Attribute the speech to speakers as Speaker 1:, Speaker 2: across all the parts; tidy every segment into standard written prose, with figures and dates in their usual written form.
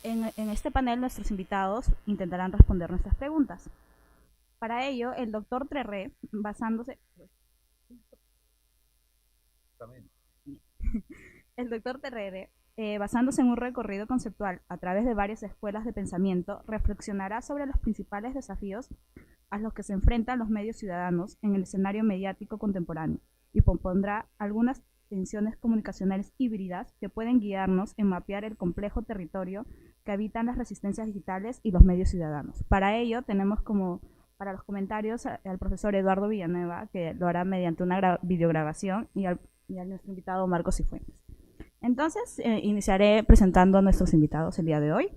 Speaker 1: En este panel nuestros invitados intentarán responder nuestras preguntas. Para ello, el doctor Treré, basándose... También. El doctor Terrere, basándose en un recorrido conceptual a través de varias escuelas de pensamiento, reflexionará sobre los principales desafíos a los que se enfrentan los medios ciudadanos en el escenario mediático contemporáneo y propondrá algunas tensiones comunicacionales híbridas que pueden guiarnos en mapear el complejo territorio que habitan las resistencias digitales y los medios ciudadanos. Para ello tenemos como para los comentarios al profesor Eduardo Villanueva, que lo hará mediante una videograbación, y a nuestro invitado Marcos Cifuentes. Entonces, iniciaré presentando a nuestros invitados el día de hoy.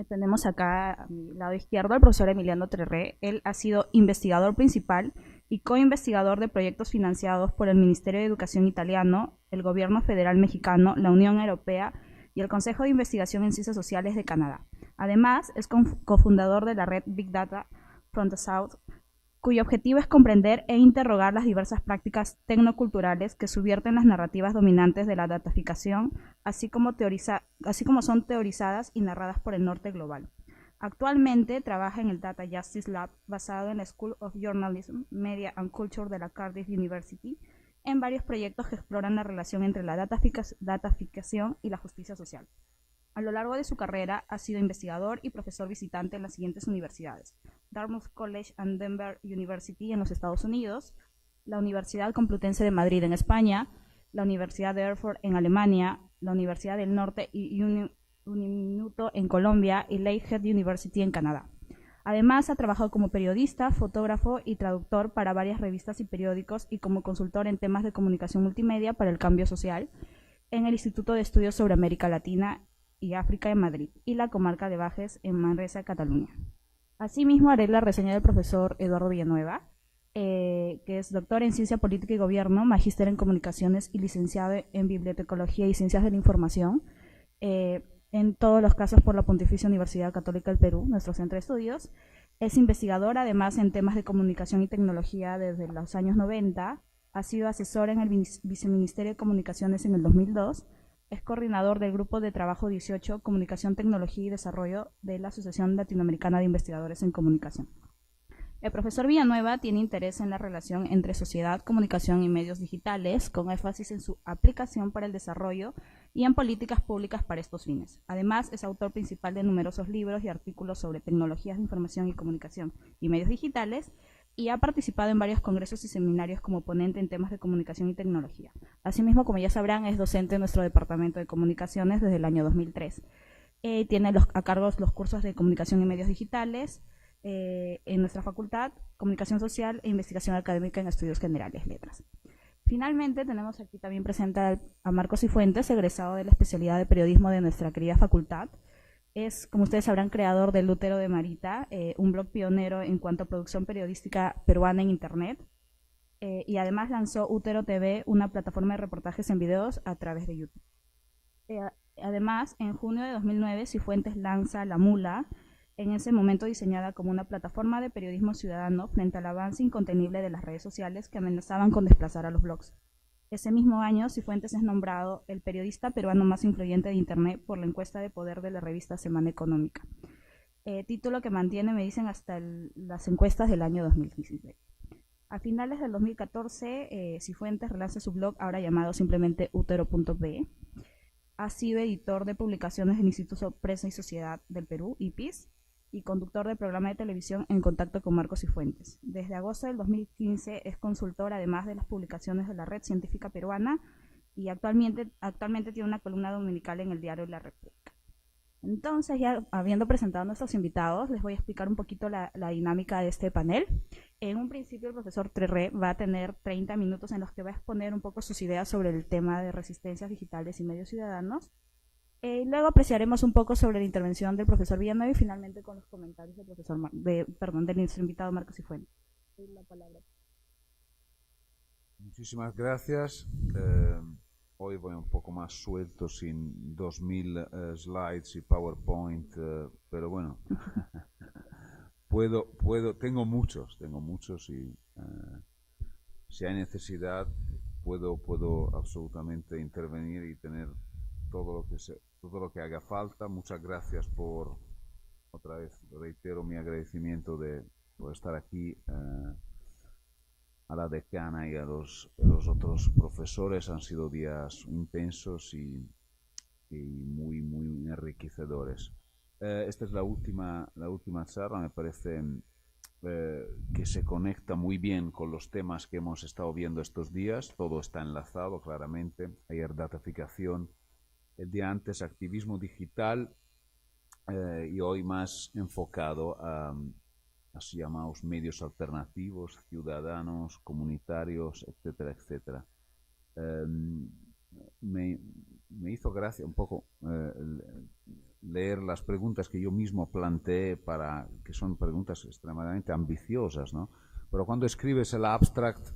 Speaker 1: Tenemos acá a mi lado izquierdo al profesor Emiliano Treré. Él ha sido investigador principal y co-investigador de proyectos financiados por el Ministerio de Educación italiano, el Gobierno Federal mexicano, la Unión Europea y el Consejo de Investigación en Ciencias Sociales de Canadá. Además, es cofundador de la red Big Data from the South, cuyo objetivo es comprender e interrogar las diversas prácticas tecnoculturales que subvierten las narrativas dominantes de la dataficación, así como son teorizadas y narradas por el norte global. Actualmente trabaja en el Data Justice Lab, basado en la School of Journalism, Media and Culture de la Cardiff University, en varios proyectos que exploran la relación entre la dataficación y la justicia social. A lo largo de su carrera ha sido investigador y profesor visitante en las siguientes universidades: Dartmouth College and Denver University en los Estados Unidos, la Universidad Complutense de Madrid en España, la Universidad de Erfurt en Alemania, la Universidad del Norte y Uniminuto en Colombia y Lakehead University en Canadá. Además, ha trabajado como periodista, fotógrafo y traductor para varias revistas y periódicos y como consultor en temas de comunicación multimedia para el cambio social en el Instituto de Estudios sobre América Latina y África en Madrid y la comarca de Bages en Manresa, Cataluña. Asimismo, haré la reseña del profesor Eduardo Villanueva, que es doctor en Ciencia Política y Gobierno, magíster en Comunicaciones y licenciado en Bibliotecología y Ciencias de la Información, en todos los casos por la Pontificia Universidad Católica del Perú, nuestro centro de estudios. Es investigador además en temas de comunicación y tecnología desde los años 90, ha sido asesor en el Viceministerio de Comunicaciones en el 2002, es coordinador del Grupo de Trabajo 18, Comunicación, Tecnología y Desarrollo de la Asociación Latinoamericana de Investigadores en Comunicación. El profesor Villanueva tiene interés en la relación entre sociedad, comunicación y medios digitales, con énfasis en su aplicación para el desarrollo y en políticas públicas para estos fines. Además, es autor principal de numerosos libros y artículos sobre tecnologías de información y comunicación y medios digitales, y ha participado en varios congresos y seminarios como ponente en temas de comunicación y tecnología. Asimismo, como ya sabrán, es docente en nuestro departamento de comunicaciones desde el año 2003. Tiene a cargo los cursos de comunicación y medios digitales en nuestra facultad, comunicación social e investigación académica en estudios generales, letras. Finalmente, tenemos aquí también presente a Marcos Cifuentes, egresado de la especialidad de periodismo de nuestra querida facultad. Es, como ustedes sabrán, creador del Útero de Marita, un blog pionero en cuanto a producción periodística peruana en Internet, y además lanzó Útero TV, una plataforma de reportajes en videos a través de YouTube. Además, en junio de 2009, Cifuentes lanza La Mula, en ese momento diseñada como una plataforma de periodismo ciudadano frente al avance incontenible de las redes sociales que amenazaban con desplazar a los blogs. Ese mismo año, Cifuentes es nombrado el periodista peruano más influyente de Internet por la encuesta de poder de la revista Semana Económica, título que mantiene, me dicen, hasta las encuestas del año 2016. A finales del 2014, Cifuentes relanza su blog, ahora llamado simplemente utero.be. Ha sido editor de publicaciones del Instituto Prensa y Sociedad del Perú, IPIS, y conductor del programa de televisión En Contacto con Marcos Cifuentes. Desde agosto del 2015 es consultor, además de las publicaciones de la Red Científica Peruana, y actualmente tiene una columna dominical en el diario La República. Entonces, ya habiendo presentado a nuestros invitados, les voy a explicar un poquito la dinámica de este panel. En un principio, el profesor Treré va a tener 30 minutos en los que va a exponer un poco sus ideas sobre el tema de resistencias digitales y medios ciudadanos. Luego apreciaremos un poco sobre la intervención del profesor Villanueva y finalmente con los comentarios del del nuestro invitado Marcos Cifuentes. La palabra.
Speaker 2: Muchísimas gracias. Hoy voy un poco más suelto, sin 2000 slides y PowerPoint, pero bueno, tengo muchos y si hay necesidad puedo absolutamente intervenir y tener todo lo que todo lo que haga falta. Muchas gracias por, otra vez, reitero mi agradecimiento por estar aquí. A la decana y a los otros profesores han sido días intensos y muy, muy enriquecedores. Esta es la última charla, me parece que se conecta muy bien con los temas que hemos estado viendo estos días. Todo está enlazado claramente. Ayer dataficación, el día antes activismo digital y hoy más enfocado a así llamados medios alternativos, ciudadanos, comunitarios, etcétera, etcétera. Me hizo gracia un poco leer las preguntas que yo mismo planteé, que son preguntas extremadamente ambiciosas, ¿no? Pero cuando escribes el abstract,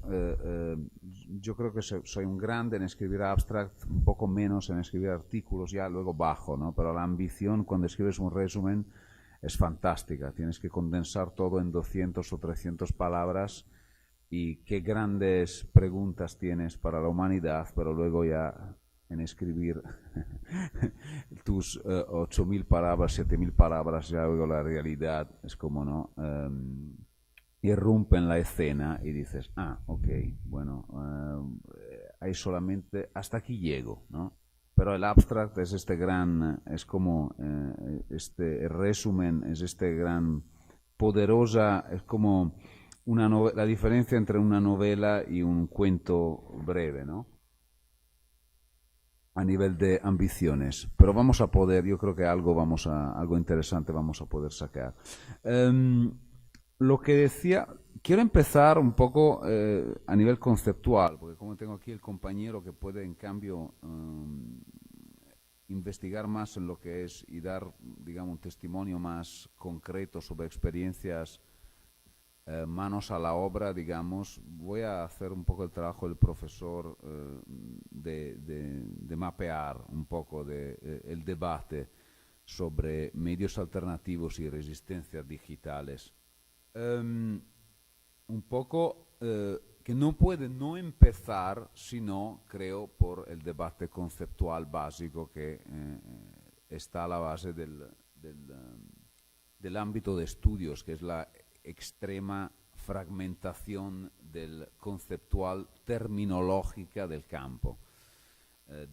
Speaker 2: yo creo que soy un grande en escribir abstract, un poco menos en escribir artículos, ya luego bajo, ¿no? Pero la ambición cuando escribes un resumen es fantástica. Tienes que condensar todo en 200 o 300 palabras y qué grandes preguntas tienes para la humanidad, pero luego ya en escribir tus 8.000 palabras, 7.000 palabras, ya luego la realidad es como, ¿no? Irrumpe en la escena y dices, ok, bueno, hay solamente, hasta aquí llego, ¿no? Pero el abstract es es como el resumen, es gran poderosa, es como la diferencia entre una novela y un cuento breve, ¿no? A nivel de ambiciones. Pero vamos a poder, yo creo que algo interesante vamos a poder sacar. Lo que decía, quiero empezar un poco a nivel conceptual, porque como tengo aquí el compañero que puede en cambio investigar más en lo que es y dar, digamos, un testimonio más concreto sobre experiencias manos a la obra, digamos, voy a hacer un poco el trabajo del profesor de mapear un poco el debate sobre medios alternativos y resistencias digitales. Un poco que no puede no empezar sino, creo, por el debate conceptual básico que está a la base del ámbito de estudios, que es la extrema fragmentación del conceptual terminológica del campo.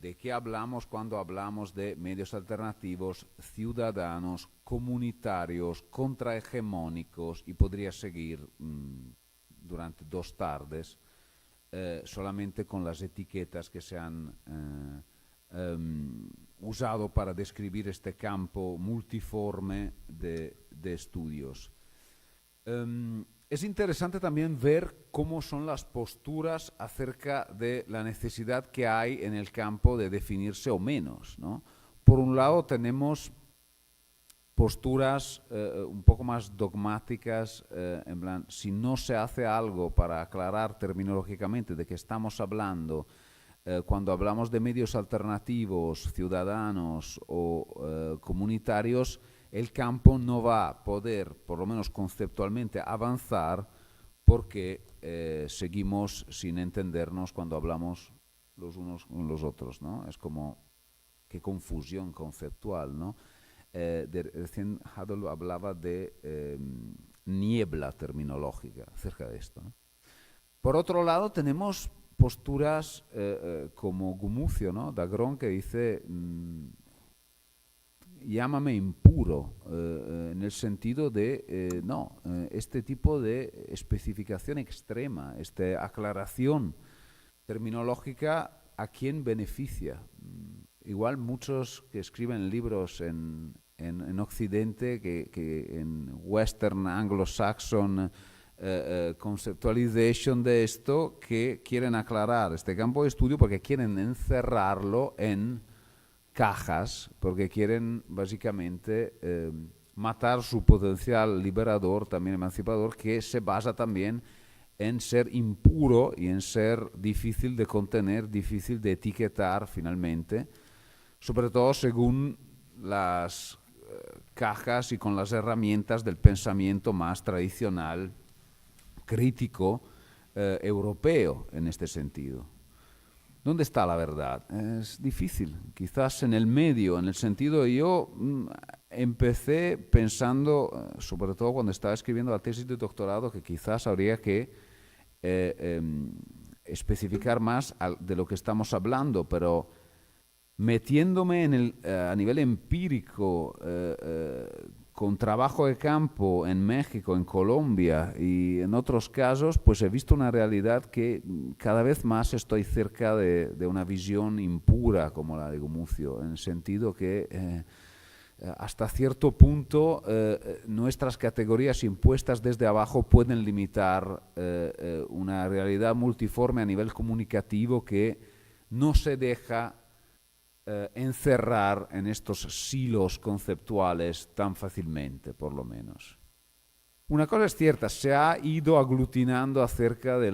Speaker 2: ¿De qué hablamos cuando hablamos de medios alternativos, ciudadanos, comunitarios, contrahegemónicos? Y podría seguir durante 2 tardes solamente con las etiquetas que se han usado para describir este campo multiforme de estudios. Es interesante también ver cómo son las posturas acerca de la necesidad que hay en el campo de definirse o menos, ¿no? Por un lado tenemos posturas un poco más dogmáticas, en plan, si no se hace algo para aclarar terminológicamente de qué estamos hablando, cuando hablamos de medios alternativos, ciudadanos o comunitarios, el campo no va a poder, por lo menos conceptualmente, avanzar porque seguimos sin entendernos cuando hablamos los unos con los otros, ¿no? Es como, qué confusión conceptual, ¿no? Recién Hadel hablaba de niebla terminológica acerca de esto, ¿no? Por otro lado, tenemos posturas como Gumucio, ¿no? Dagron, que dice llámame impuro, en el sentido de, este tipo de especificación extrema, esta aclaración terminológica, ¿a quién beneficia? Igual muchos que escriben libros en Occidente, que en Western Anglo-Saxon conceptualization de esto, que quieren aclarar este campo de estudio porque quieren encerrarlo en cajas, porque quieren básicamente matar su potencial liberador, también emancipador, que se basa también en ser impuro y en ser difícil de contener, difícil de etiquetar finalmente, sobre todo según las cajas y con las herramientas del pensamiento más tradicional, crítico, europeo en este sentido. ¿Dónde está la verdad? Es difícil, quizás en el medio, en el sentido, yo empecé pensando, sobre todo cuando estaba escribiendo la tesis de doctorado, que quizás habría que especificar más de lo que estamos hablando, pero metiéndome a nivel empírico, con trabajo de campo en México, en Colombia y en otros casos, pues he visto una realidad que cada vez más estoy cerca de una visión impura como la de Gumucio, en el sentido que hasta cierto punto nuestras categorías impuestas desde abajo pueden limitar una realidad multiforme a nivel comunicativo que no se deja encerrar en estos silos conceptuales tan fácilmente, por lo menos. Una cosa es cierta, se ha ido aglutinando acerca de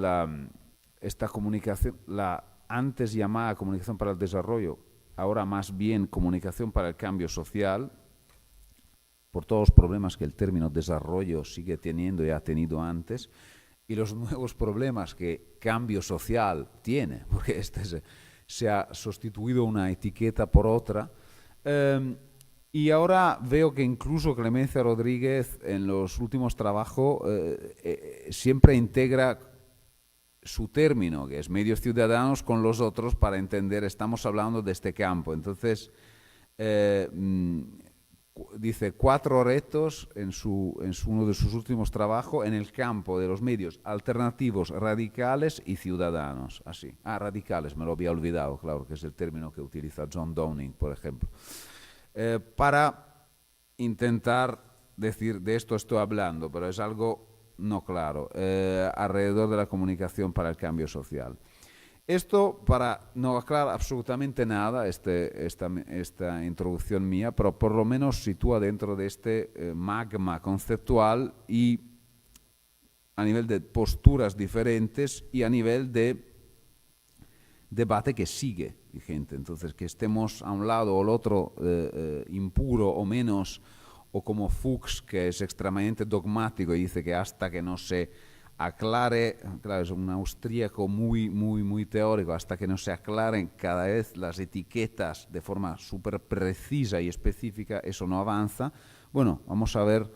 Speaker 2: esta comunicación, la antes llamada comunicación para el desarrollo, ahora más bien comunicación para el cambio social, por todos los problemas que el término desarrollo sigue teniendo y ha tenido antes, y los nuevos problemas que cambio social tiene, porque se ha sustituido una etiqueta por otra. Y ahora veo que incluso Clemencia Rodríguez en los últimos trabajos siempre integra su término, que es medios ciudadanos, con los otros para entender, estamos hablando de este campo. Entonces, dice 4 retos en uno de sus últimos trabajos en el campo de los medios alternativos, radicales y ciudadanos. Así. Radicales, me lo había olvidado, claro, que es el término que utiliza John Downing, por ejemplo. Para intentar decir, de esto estoy hablando, pero es algo no claro, alrededor de la comunicación para el cambio social. Esto para no aclarar absolutamente nada, esta introducción mía, pero por lo menos sitúa dentro de este magma conceptual y a nivel de posturas diferentes y a nivel de debate que sigue vigente. Entonces, que estemos a un lado o al otro impuro o menos, o como Fuchs, que es extremadamente dogmático y dice que hasta que no se aclare, claro, es un austríaco muy teórico, hasta que no se aclaren cada vez las etiquetas de forma súper precisa y específica, eso no avanza. Bueno, vamos a ver,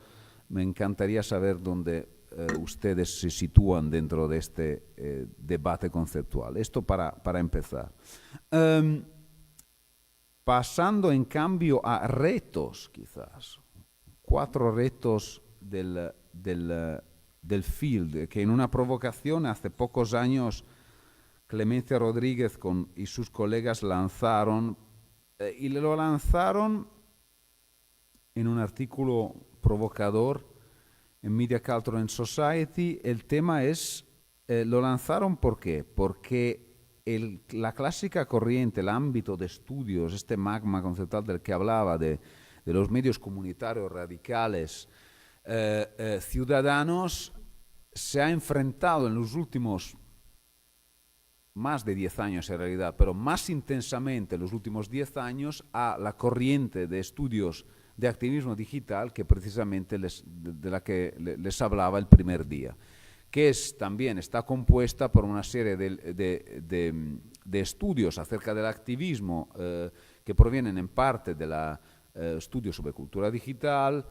Speaker 2: me encantaría saber dónde ustedes se sitúan dentro de este debate conceptual. Esto para empezar. Pasando en cambio a retos, quizás. 4 retos del field, que en una provocación hace pocos años Clemencia Rodríguez y sus colegas lanzaron, y lo lanzaron en un artículo provocador en Media Culture and Society. El tema es, lo lanzaron ¿por qué? Porque la clásica corriente, el ámbito de estudios, este magma conceptual del que hablaba, de los medios comunitarios radicales, ciudadanos, se ha enfrentado en los últimos más de 10 años en realidad, pero más intensamente en los últimos 10 años a la corriente de estudios de activismo digital que precisamente de la que les hablaba el primer día, que también está compuesta por una serie de estudios acerca del activismo que provienen en parte de estudios sobre cultura digital,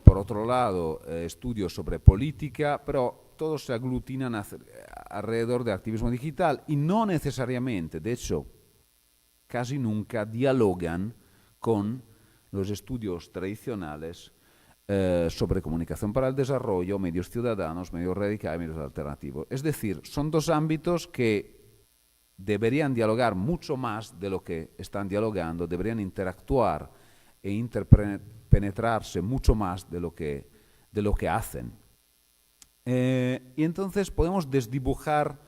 Speaker 2: por otro lado, estudios sobre política, pero todos se aglutinan alrededor del activismo digital y no necesariamente, de hecho, casi nunca dialogan con los estudios tradicionales sobre comunicación para el desarrollo, medios ciudadanos, medios radicales, medios alternativos. Es decir, son 2 ámbitos que deberían dialogar mucho más de lo que están dialogando, deberían interactuar e interpenetrarse mucho más de lo que hacen. Y entonces podemos desdibujar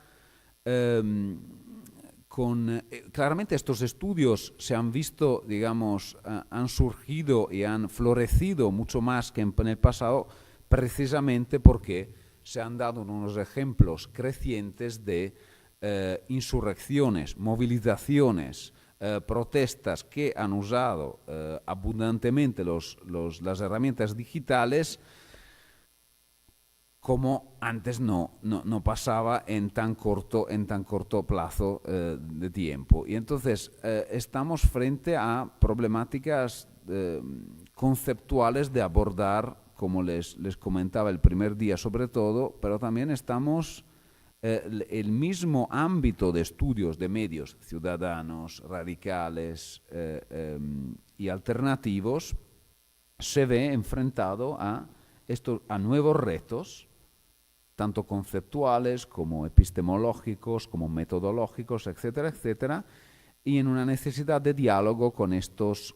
Speaker 2: claramente estos estudios se han visto, digamos, han surgido y han florecido mucho más que en el pasado, precisamente porque se han dado unos ejemplos crecientes de insurrecciones, movilizaciones, protestas que han usado abundantemente las herramientas digitales como antes no pasaba en tan corto plazo de tiempo. Y entonces estamos frente a problemáticas conceptuales de abordar, como les comentaba el primer día sobre todo, pero también estamos el mismo ámbito de estudios de medios ciudadanos, radicales y alternativos se ve enfrentado a nuevos retos, tanto conceptuales como epistemológicos, como metodológicos, etcétera, etcétera, y en una necesidad de diálogo con estos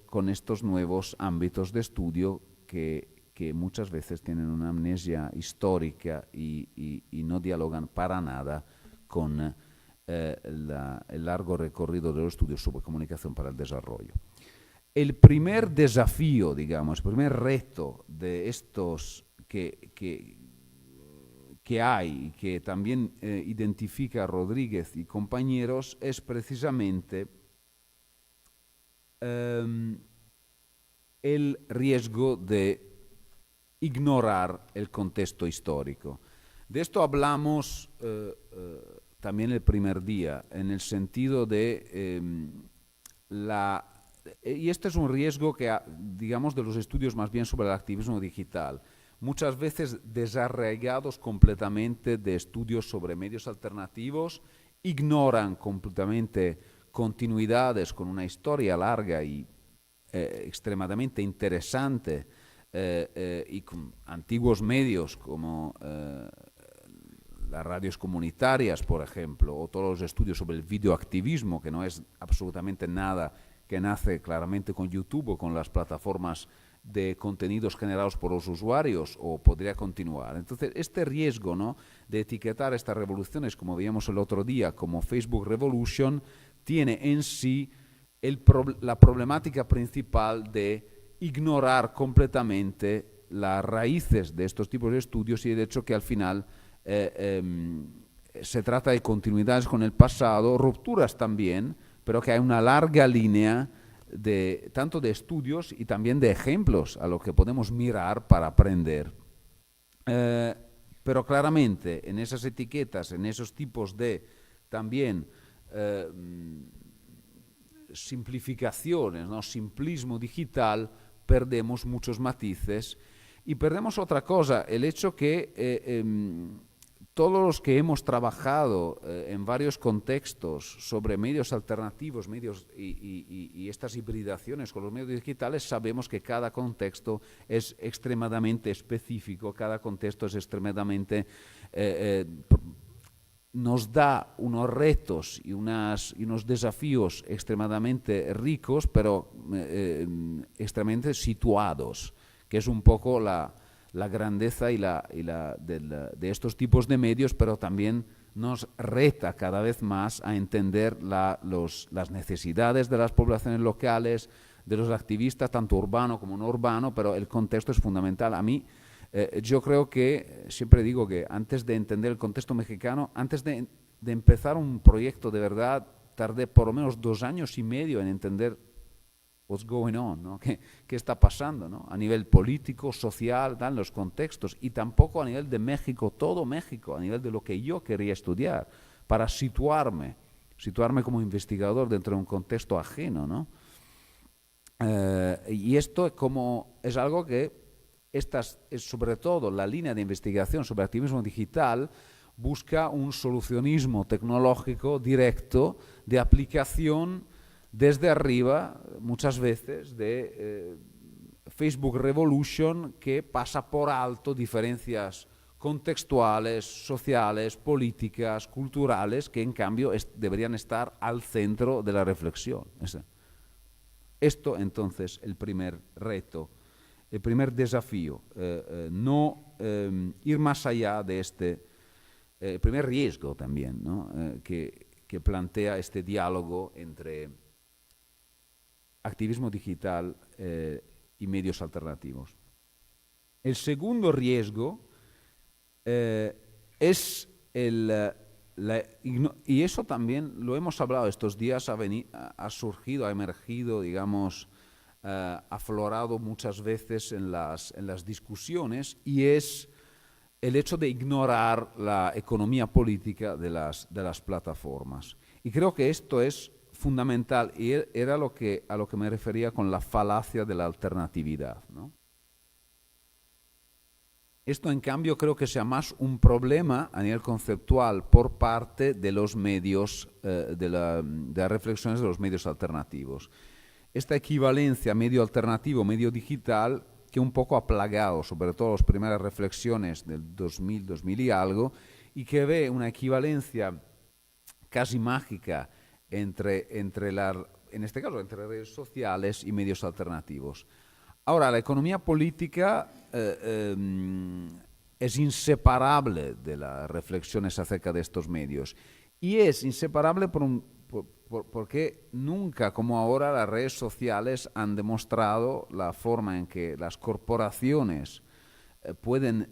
Speaker 2: nuevos ámbitos de estudio que muchas veces tienen una amnesia histórica y no dialogan para nada con el largo recorrido de los estudios sobre comunicación para el desarrollo. El primer desafío, digamos, el primer reto de estos que hay, que también identifica Rodríguez y compañeros, es precisamente el riesgo de ignorar el contexto histórico. De esto hablamos también el primer día, en el sentido de y este es un riesgo que, digamos, de los estudios más bien sobre el activismo digital, muchas veces desarraigados completamente de estudios sobre medios alternativos, ignoran completamente continuidades con una historia larga y extremadamente interesante y con antiguos medios como las radios comunitarias, por ejemplo, o todos los estudios sobre el videoactivismo, que no es absolutamente nada que nace claramente con YouTube o con las plataformas de contenidos generados por los usuarios, o podría continuar. Entonces, este riesgo, ¿no?, de etiquetar estas revoluciones, como veíamos el otro día, como Facebook Revolution, tiene en sí la problemática principal de ignorar completamente las raíces de estos tipos de estudios y el hecho que al final se trata de continuidades con el pasado, rupturas también, pero que hay una larga línea tanto de estudios y también de ejemplos a lo que podemos mirar para aprender. Pero claramente en esas etiquetas, en esos tipos de también simplificaciones, ¿no?, simplismo digital, perdemos muchos matices y perdemos otra cosa, el hecho que todos los que hemos trabajado en varios contextos sobre medios alternativos, medios y estas hibridaciones con los medios digitales, sabemos que cada contexto es extremadamente específico, cada contexto es extremadamente nos da unos retos y unos desafíos extremadamente ricos, pero extremadamente situados, que es un poco la grandeza de estos tipos de medios, pero también nos reta cada vez más a entender las necesidades de las poblaciones locales, de los activistas, tanto urbano como no urbano, pero el contexto es fundamental. A mí, yo creo que, siempre digo que antes de entender el contexto mexicano, antes de empezar un proyecto de verdad, tardé por lo menos 2 años y medio en entender what's going on, ¿no? ¿Qué está pasando, ¿no?, a nivel político, social, en los contextos, y tampoco a nivel de México, todo México, a nivel de lo que yo quería estudiar, para situarme como investigador dentro de un contexto ajeno, ¿no? Y esto es algo que es sobre todo la línea de investigación sobre activismo digital, busca un solucionismo tecnológico directo de aplicación desde arriba, muchas veces, de Facebook Revolution, que pasa por alto diferencias contextuales, sociales, políticas, culturales, que en cambio deberían estar al centro de la reflexión. Esto, entonces, el primer reto, el primer desafío, no ir más allá de el primer riesgo también, ¿no?, que plantea este diálogo entre activismo digital y medios alternativos. El segundo riesgo es y eso también lo hemos hablado estos días, ha surgido, ha emergido, digamos, aflorado muchas veces en las discusiones, y es el hecho de ignorar la economía política de las plataformas. Y creo que esto es fundamental y era a lo que me refería con la falacia de la alternatividad, ¿no? Esto, en cambio, creo que sea más un problema a nivel conceptual por parte de los medios, de las reflexiones de los medios alternativos. Esta equivalencia medio alternativo, medio digital, que un poco ha plagado, sobre todo las primeras reflexiones del 2000 y algo, y que ve una equivalencia casi mágica entre en este caso, entre redes sociales y medios alternativos. Ahora, la economía política es inseparable de las reflexiones acerca de estos medios. Y es inseparable porque nunca como ahora las redes sociales han demostrado la forma en que las corporaciones pueden,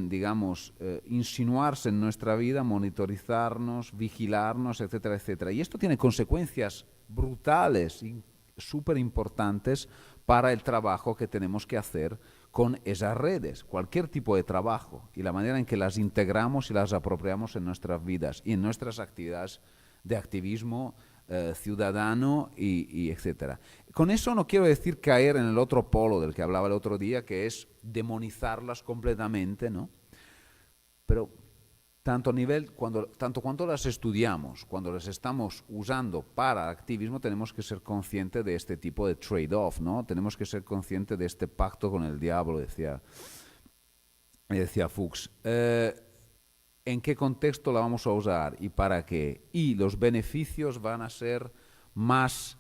Speaker 2: digamos, insinuarse en nuestra vida, monitorizarnos, vigilarnos, etcétera, etcétera. Y esto tiene consecuencias brutales y súper importantes para el trabajo que tenemos que hacer con esas redes, cualquier tipo de trabajo, y la manera en que las integramos y las apropiamos en nuestras vidas y en nuestras actividades de activismo ciudadano y etcétera. Con eso no quiero decir caer en el otro polo del que hablaba el otro día, que es demonizarlas completamente, ¿no? Pero tanto cuando las estudiamos, cuando las estamos usando para activismo, tenemos que ser conscientes de este tipo de trade-off, ¿no? Tenemos que ser conscientes de este pacto con el diablo, decía Fuchs. ¿En qué contexto la vamos a usar y para qué? Y los beneficios van a ser más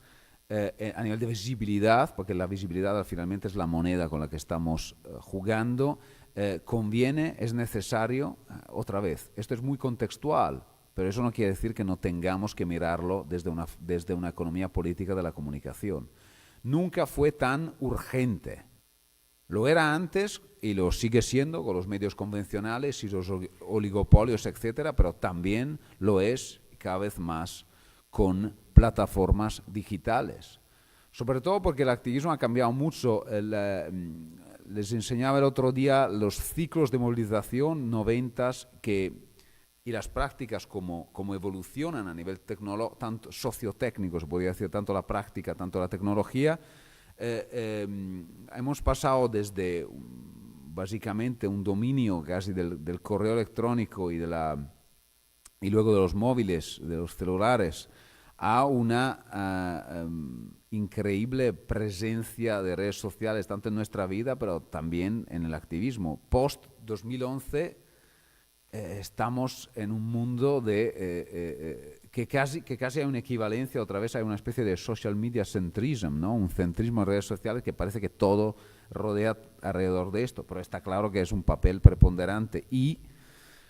Speaker 2: a nivel de visibilidad, porque la visibilidad finalmente es la moneda con la que estamos jugando. Conviene, es necesario, otra vez, esto es muy contextual, pero eso no quiere decir que no tengamos que mirarlo desde una economía política de la comunicación. Nunca fue tan urgente. Lo era antes y lo sigue siendo con los medios convencionales y los oligopolios, etcétera, pero también lo es cada vez más con plataformas digitales. Sobre todo porque el activismo ha cambiado mucho. Les enseñaba el otro día los ciclos de movilización 90s y las prácticas como evolucionan a nivel tanto sociotécnico, se podría decir, tanto la práctica, tanto la tecnología. Hemos pasado desde básicamente un dominio casi del correo electrónico y luego de los móviles, de los celulares, a una increíble presencia de redes sociales, tanto en nuestra vida, pero también en el activismo. Post-2011 estamos en un mundo que casi hay una equivalencia, otra vez hay una especie de social media centrism, ¿no? Un centrismo en redes sociales que parece que todo rodea alrededor de esto, pero está claro que es un papel preponderante y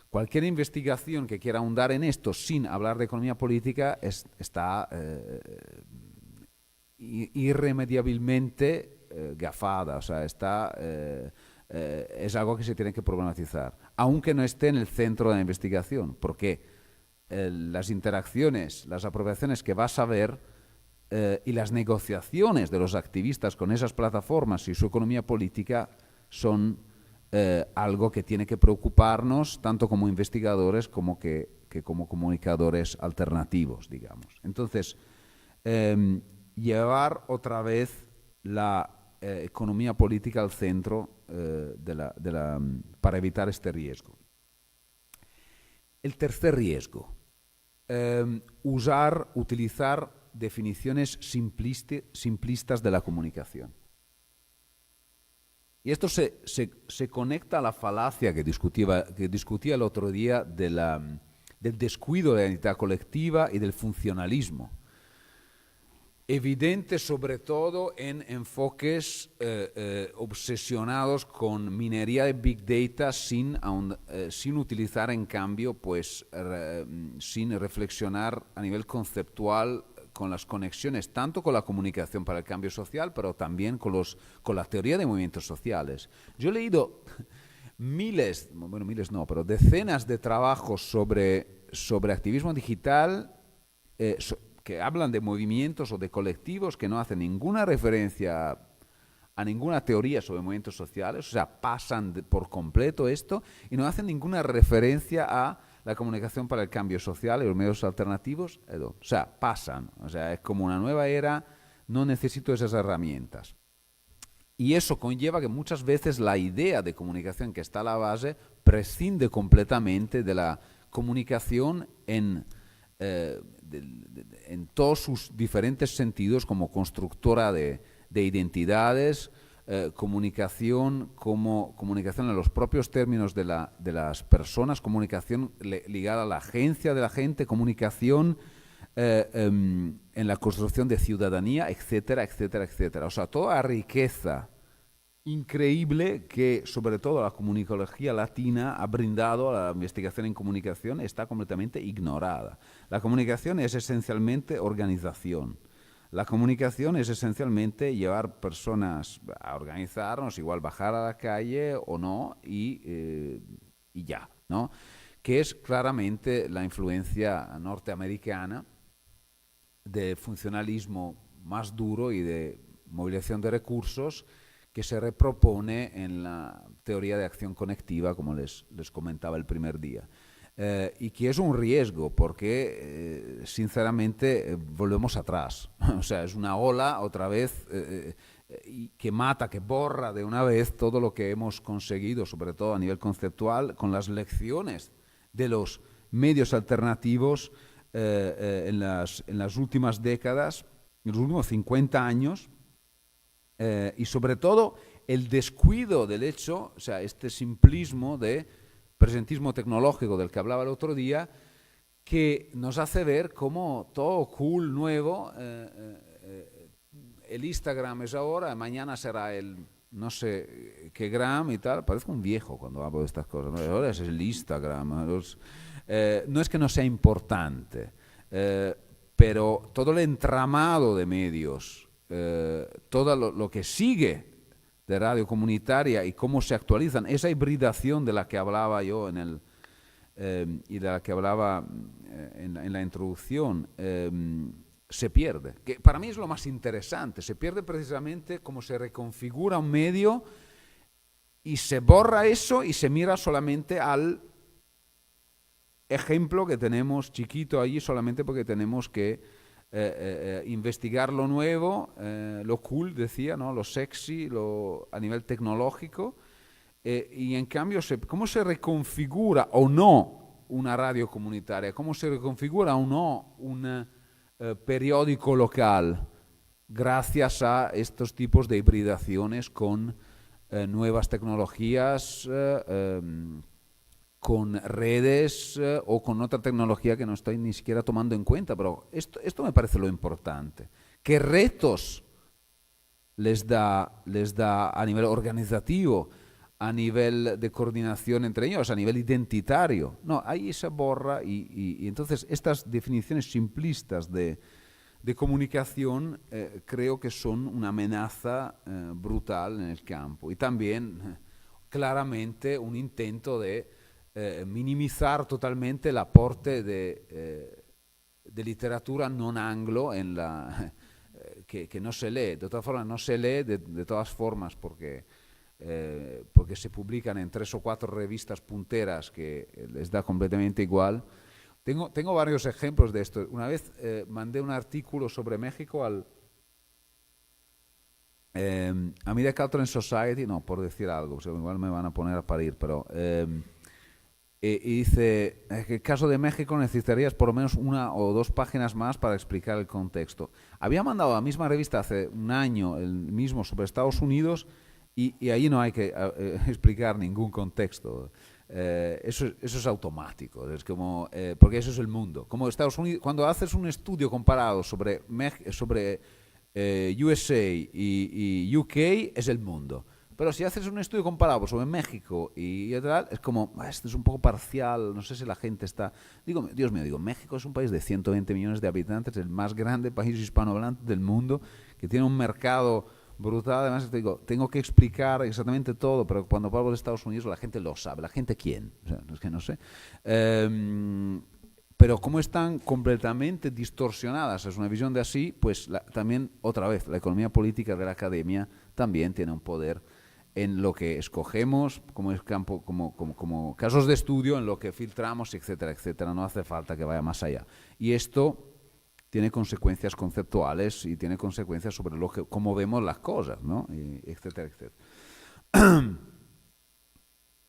Speaker 2: cualquier investigación que quiera ahondar en esto sin hablar de economía política está irremediablemente gafada, o sea, es algo que se tiene que problematizar, aunque no esté en el centro de la investigación, porque las interacciones, las apropiaciones que vas a ver y las negociaciones de los activistas con esas plataformas y su economía política son algo que tiene que preocuparnos tanto como investigadores como como comunicadores alternativos, digamos. Entonces, llevar otra vez la economía política al centro para evitar este riesgo. El tercer riesgo, utilizar definiciones simplistas de la comunicación. Y esto se conecta a la falacia que discutía el otro día del descuido de la identidad colectiva y del funcionalismo. Evidente sobre todo en enfoques obsesionados con minería de Big Data sin utilizar en cambio, sin reflexionar a nivel conceptual con las conexiones, tanto con la comunicación para el cambio social, pero también con la teoría de movimientos sociales. Yo he leído miles no, pero decenas de trabajos sobre activismo digital que hablan de movimientos o de colectivos que no hacen ninguna referencia a ninguna teoría sobre movimientos sociales, o sea, pasan por completo esto y no hacen ninguna referencia a la comunicación para el cambio social y los medios alternativos, o sea, pasan, o sea, es como una nueva era, no necesito esas herramientas. Y eso conlleva que muchas veces la idea de comunicación que está a la base prescinde completamente de la comunicación en todos sus diferentes sentidos como constructora de identidades, comunicación como comunicación en los propios términos de las personas, comunicación ligada a la agencia de la gente, comunicación en la construcción de ciudadanía, etcétera, etcétera, etcétera. O sea, toda la riqueza increíble que sobre todo la comunicología latina ha brindado a la investigación en comunicación está completamente ignorada. La comunicación es esencialmente organización. La comunicación es esencialmente llevar personas a organizarnos, igual bajar a la calle o no, y ya, ¿no? Que es claramente la influencia norteamericana de funcionalismo más duro y de movilización de recursos que se repropone en la teoría de acción conectiva, como les comentaba el primer día. Y que es un riesgo porque, sinceramente, volvemos atrás. O sea, es una ola otra vez que mata, que borra de una vez todo lo que hemos conseguido, sobre todo a nivel conceptual, con las lecciones de los medios alternativos en las últimas décadas, en los últimos 50 años, y sobre todo el descuido del hecho, o sea, este simplismo de presentismo tecnológico del que hablaba el otro día, que nos hace ver cómo todo cool, nuevo, el Instagram es ahora, mañana será el no sé qué gram y tal. Parezco un viejo cuando hablo de estas cosas, ¿no? Ahora es el Instagram. No es que no sea importante, pero todo el entramado de medios, todo lo que sigue de radio comunitaria y cómo se actualizan, esa hibridación de la que hablaba yo y de la que hablaba en la introducción, se pierde. Que para mí es lo más interesante, se pierde precisamente cómo se reconfigura un medio y se borra eso y se mira solamente al ejemplo que tenemos chiquito allí, solamente porque tenemos que investigar lo nuevo, lo cool, decía, ¿no? Lo sexy, a nivel tecnológico, y en cambio, ¿cómo se reconfigura o no una radio comunitaria? ¿Cómo se reconfigura o no un periódico local gracias a estos tipos de hibridaciones con nuevas tecnologías, con redes o con otra tecnología que no estoy ni siquiera tomando en cuenta? Pero esto me parece lo importante. ¿Qué retos les da a nivel organizativo, a nivel de coordinación entre ellos, a nivel identitario? No, ahí se borra y entonces estas definiciones simplistas de comunicación creo que son una amenaza brutal en el campo y también claramente un intento de minimizar totalmente el aporte de literatura non anglo en que no se lee. De todas formas, no se lee de todas formas porque se publican en 3 o 4 revistas punteras que les da completamente igual. Tengo varios ejemplos de esto. Una vez mandé un artículo sobre México a Media Culture and Society, no, por decir algo, o sea, igual me van a poner a parir, pero y dice que en el caso de México necesitarías por lo menos 1 o 2 páginas más para explicar el contexto. Había mandado a la misma revista hace un año el mismo sobre Estados Unidos y ahí no hay que explicar ningún contexto. Eso es automático, es como, porque eso es el mundo. Como Estados Unidos, cuando haces un estudio comparado sobre USA y UK, es el mundo. Pero si haces un estudio comparado sobre México y tal, es como, esto es un poco parcial, no sé si la gente está... Dios mío, México es un país de 120 millones de habitantes, el más grande país hispanohablante del mundo, que tiene un mercado brutal. Además, tengo que explicar exactamente todo, pero cuando hablo de Estados Unidos la gente lo sabe. ¿La gente quién? O sea, es que no sé. Pero como están completamente distorsionadas, es una visión de así, pues también, otra vez, la economía política de la academia también tiene un poder en lo que escogemos como campo, como casos de estudio, en lo que filtramos, etcétera, etcétera. No hace falta que vaya más allá. Y esto tiene consecuencias conceptuales y tiene consecuencias sobre cómo vemos las cosas, ¿no? Etcétera, etcétera.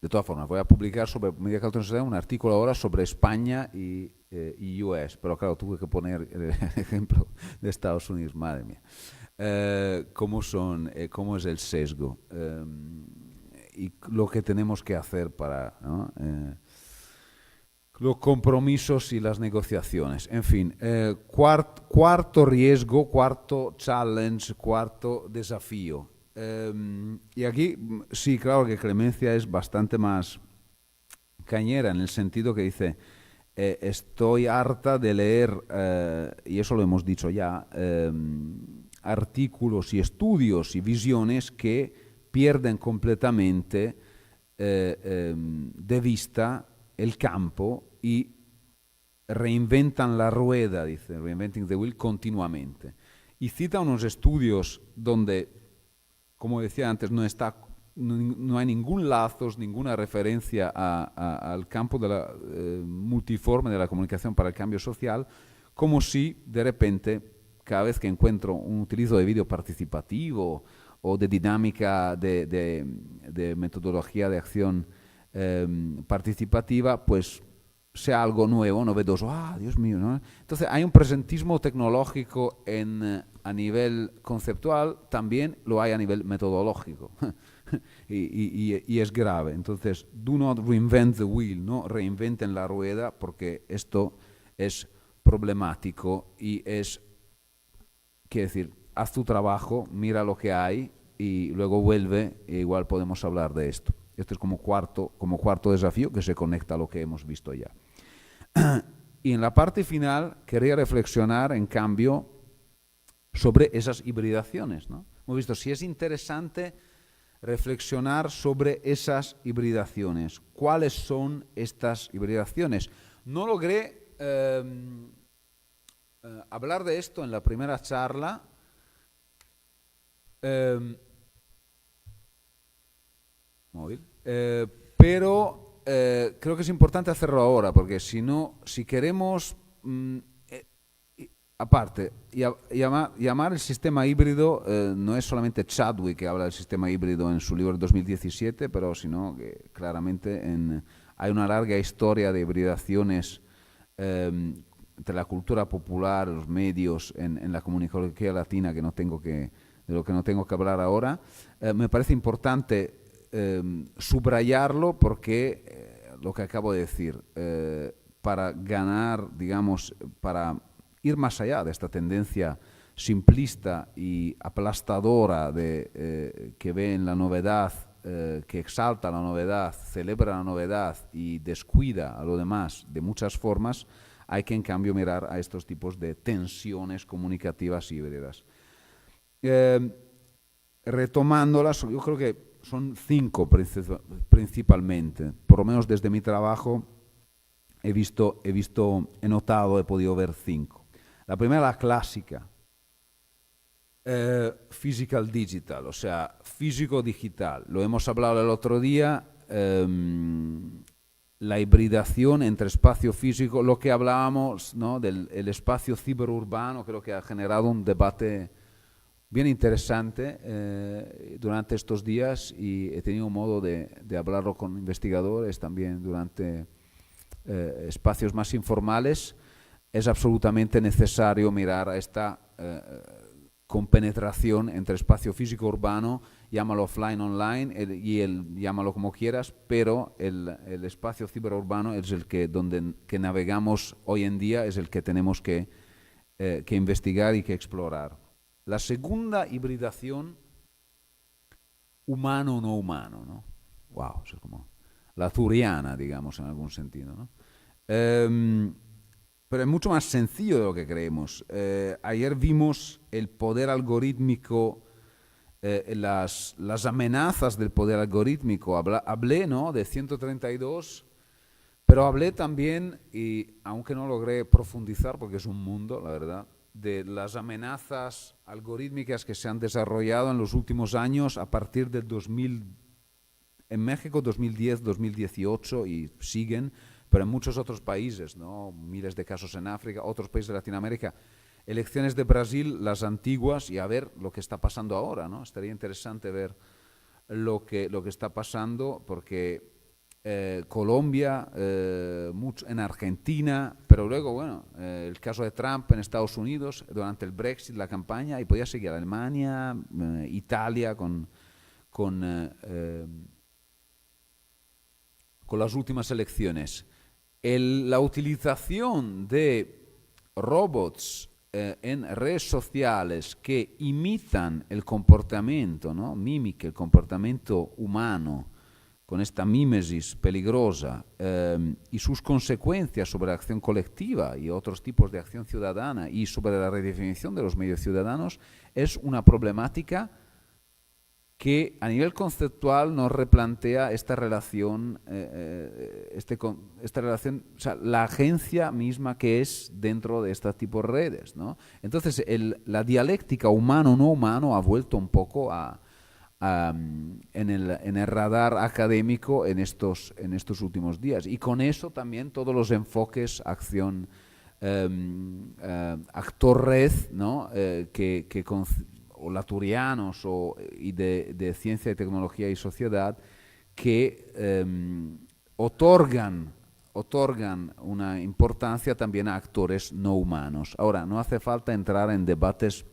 Speaker 2: De todas formas, voy a publicar sobre Media Culture Society un artículo ahora sobre España y US, pero claro, tuve que poner el ejemplo de Estados Unidos, madre mía. ¿Cómo es el sesgo? Y lo que tenemos que hacer para, ¿no? Los compromisos y las negociaciones. En fin, cuarto riesgo, cuarto challenge, cuarto desafío. Y aquí sí, claro que Clemencia es bastante más cañera en el sentido que dice, estoy harta de leer, y eso lo hemos dicho ya, artículos y estudios y visiones que pierden completamente de vista el campo y reinventan la rueda, dice, reinventing the wheel continuamente. Y cita unos estudios donde, como decía antes, no hay ningún lazo, ninguna referencia al campo de la, multiforme de la comunicación para el cambio social, como si de repente, cada vez que encuentro un utilizo de vídeo participativo o de dinámica de metodología de acción participativa, pues sea algo nuevo, novedoso. ¡Ah, Dios mío! ¿No? Entonces hay un presentismo tecnológico a nivel conceptual, también lo hay a nivel metodológico. y es grave. Entonces, do not reinvent the wheel, no reinventen la rueda, porque esto es problemático y quiere decir, haz tu trabajo, mira lo que hay y luego vuelve e igual podemos hablar de esto. Esto es como cuarto desafío que se conecta a lo que hemos visto ya. Y en la parte final quería reflexionar, en cambio, sobre esas hibridaciones, ¿no? Hemos visto si es interesante reflexionar sobre esas hibridaciones. ¿Cuáles son estas hibridaciones? No logré hablar de esto en la primera charla. Móvil. Pero creo que es importante hacerlo ahora, porque si queremos, aparte, llamar el sistema híbrido, no es solamente Chadwick que habla del sistema híbrido en su libro de 2017, pero sino que claramente hay una larga historia de hibridaciones entre la cultura popular, los medios, en la comunicación latina, de lo que no tengo que hablar ahora. Me parece importante subrayarlo porque lo que acabo de decir, para ganar, digamos, para ir más allá de esta tendencia simplista y aplastadora que ve en la novedad, que exalta la novedad, celebra la novedad y descuida a lo demás de muchas formas, hay que en cambio mirar a estos tipos de tensiones comunicativas híbridas. Retomándolas, yo creo que son 5 principalmente, por lo menos desde mi trabajo he notado, he podido ver 5. La primera, la clásica, physical digital, o sea, físico digital. Lo hemos hablado el otro día, la hibridación entre espacio físico, lo que hablábamos, ¿no?, del espacio ciberurbano, creo que ha generado un debate bien interesante durante estos días y he tenido modo de hablarlo con investigadores también durante espacios más informales. Es absolutamente necesario mirar a esta compenetración entre espacio físico urbano, llámalo offline, online, llámalo como quieras, pero el espacio ciberurbano es el que navegamos hoy en día, es el que tenemos que investigar y que explorar. La segunda hibridación, humano-no humano, ¿no? Wow, es como la turiana, digamos, en algún sentido, ¿no? Pero es mucho más sencillo de lo que creemos. Ayer vimos el poder algorítmico, las amenazas del poder algorítmico. Hablé, ¿no?, de 132, pero hablé también, y aunque no logré profundizar, porque es un mundo, la verdad, de las amenazas algorítmicas que se han desarrollado en los últimos años a partir del 2000, en México 2010, 2018 y siguen, pero en muchos otros países, ¿no? Miles de casos en África, otros países de Latinoamérica. Elecciones de Brasil, las antiguas, y a ver lo que está pasando ahora, ¿no? Estaría interesante ver lo que está pasando, porque Colombia, mucho en Argentina, pero luego, bueno, el caso de Trump en Estados Unidos durante el Brexit, la campaña, y podía seguir Alemania, Italia con las últimas elecciones. La utilización de robots en redes sociales que imitan el comportamiento, ¿no? Mimic el comportamiento humano, con esta mímesis peligrosa y sus consecuencias sobre la acción colectiva y otros tipos de acción ciudadana y sobre la redefinición de los medios ciudadanos, es una problemática que a nivel conceptual nos replantea esta relación, esta relación, o sea, la agencia misma que es dentro de este tipo de redes, ¿no? Entonces, la dialéctica humano-no humano ha vuelto un poco en el radar académico en estos últimos días. Y con eso también todos los enfoques, acción, actor-red, ¿no? O laturianos y de ciencia y tecnología y sociedad, que otorgan una importancia también a actores no humanos. Ahora, no hace falta entrar en debates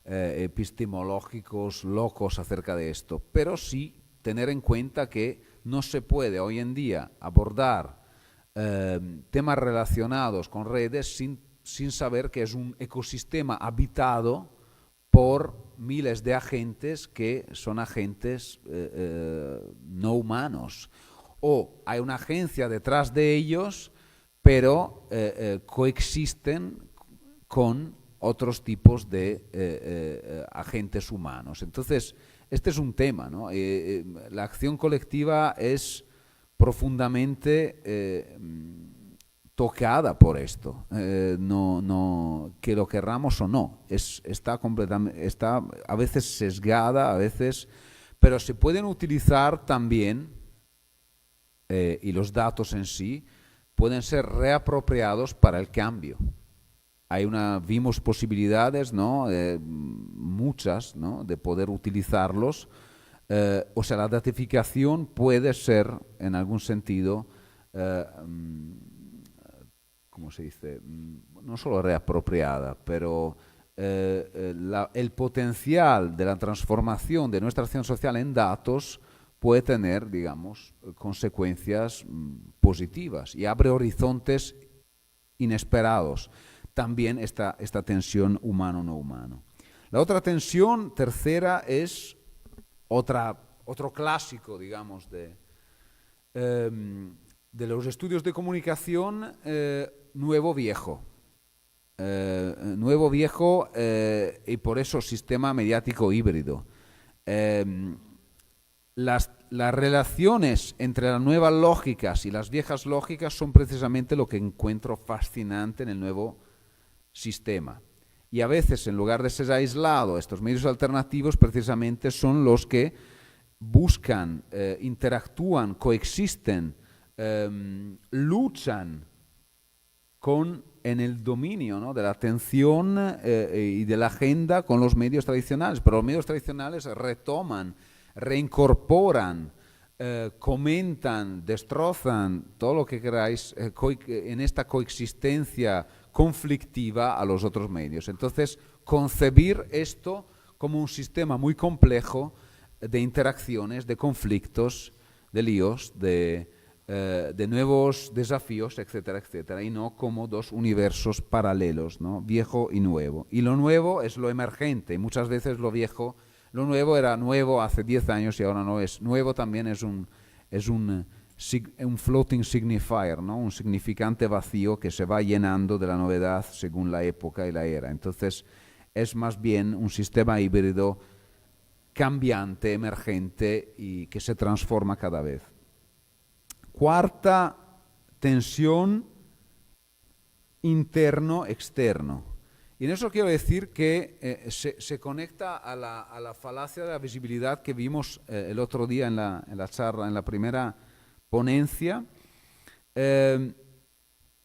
Speaker 2: epistemológicos locos acerca de esto, pero sí tener en cuenta que no se puede hoy en día abordar temas relacionados con redes sin saber que es un ecosistema habitado por miles de agentes que son agentes no humanos. O hay una agencia detrás de ellos, pero coexisten con otros tipos de agentes humanos. Entonces, este es un tema, ¿no? La acción colectiva es profundamente tocada por esto, que lo querramos o no, está a veces sesgada, pero se pueden utilizar también, y los datos en sí pueden ser reapropiados para el cambio. Vimos posibilidades, ¿no? Muchas, ¿no? De poder utilizarlos. O sea, la datificación puede ser, en algún sentido, ¿cómo se dice? No solo reapropiada, pero el potencial de la transformación de nuestra acción social en datos puede tener, digamos, consecuencias positivas y abre horizontes inesperados. También esta tensión humano-no humano. La otra tensión, tercera, es otro clásico, digamos, de los estudios de comunicación, nuevo-viejo. Nuevo-viejo y por eso sistema mediático híbrido. Las relaciones entre las nuevas lógicas y las viejas lógicas son precisamente lo que encuentro fascinante en el nuevo sistema. Y a veces, en lugar de ser aislado, estos medios alternativos precisamente son los que buscan, interactúan, coexisten, luchan en el dominio, ¿no? De la atención y de la agenda con los medios tradicionales. Pero los medios tradicionales retoman, reincorporan, comentan, destrozan, todo lo que queráis, en esta coexistencia conflictiva a los otros medios. Entonces, concebir esto como un sistema muy complejo de interacciones, de conflictos, de líos, de nuevos desafíos, etcétera, etcétera, y no como dos universos paralelos, ¿no? Viejo y nuevo. Y lo nuevo es lo emergente, y muchas veces lo nuevo era nuevo hace 10 años y ahora no es. Nuevo también es un floating signifier, ¿no? Un significante vacío que se va llenando de la novedad según la época y la era. Entonces, es más bien un sistema híbrido cambiante, emergente y que se transforma cada vez. Cuarta tensión, interno-externo. Y en eso quiero decir que se conecta a la falacia de la visibilidad que vimos el otro día en la charla, en la primera ponencia.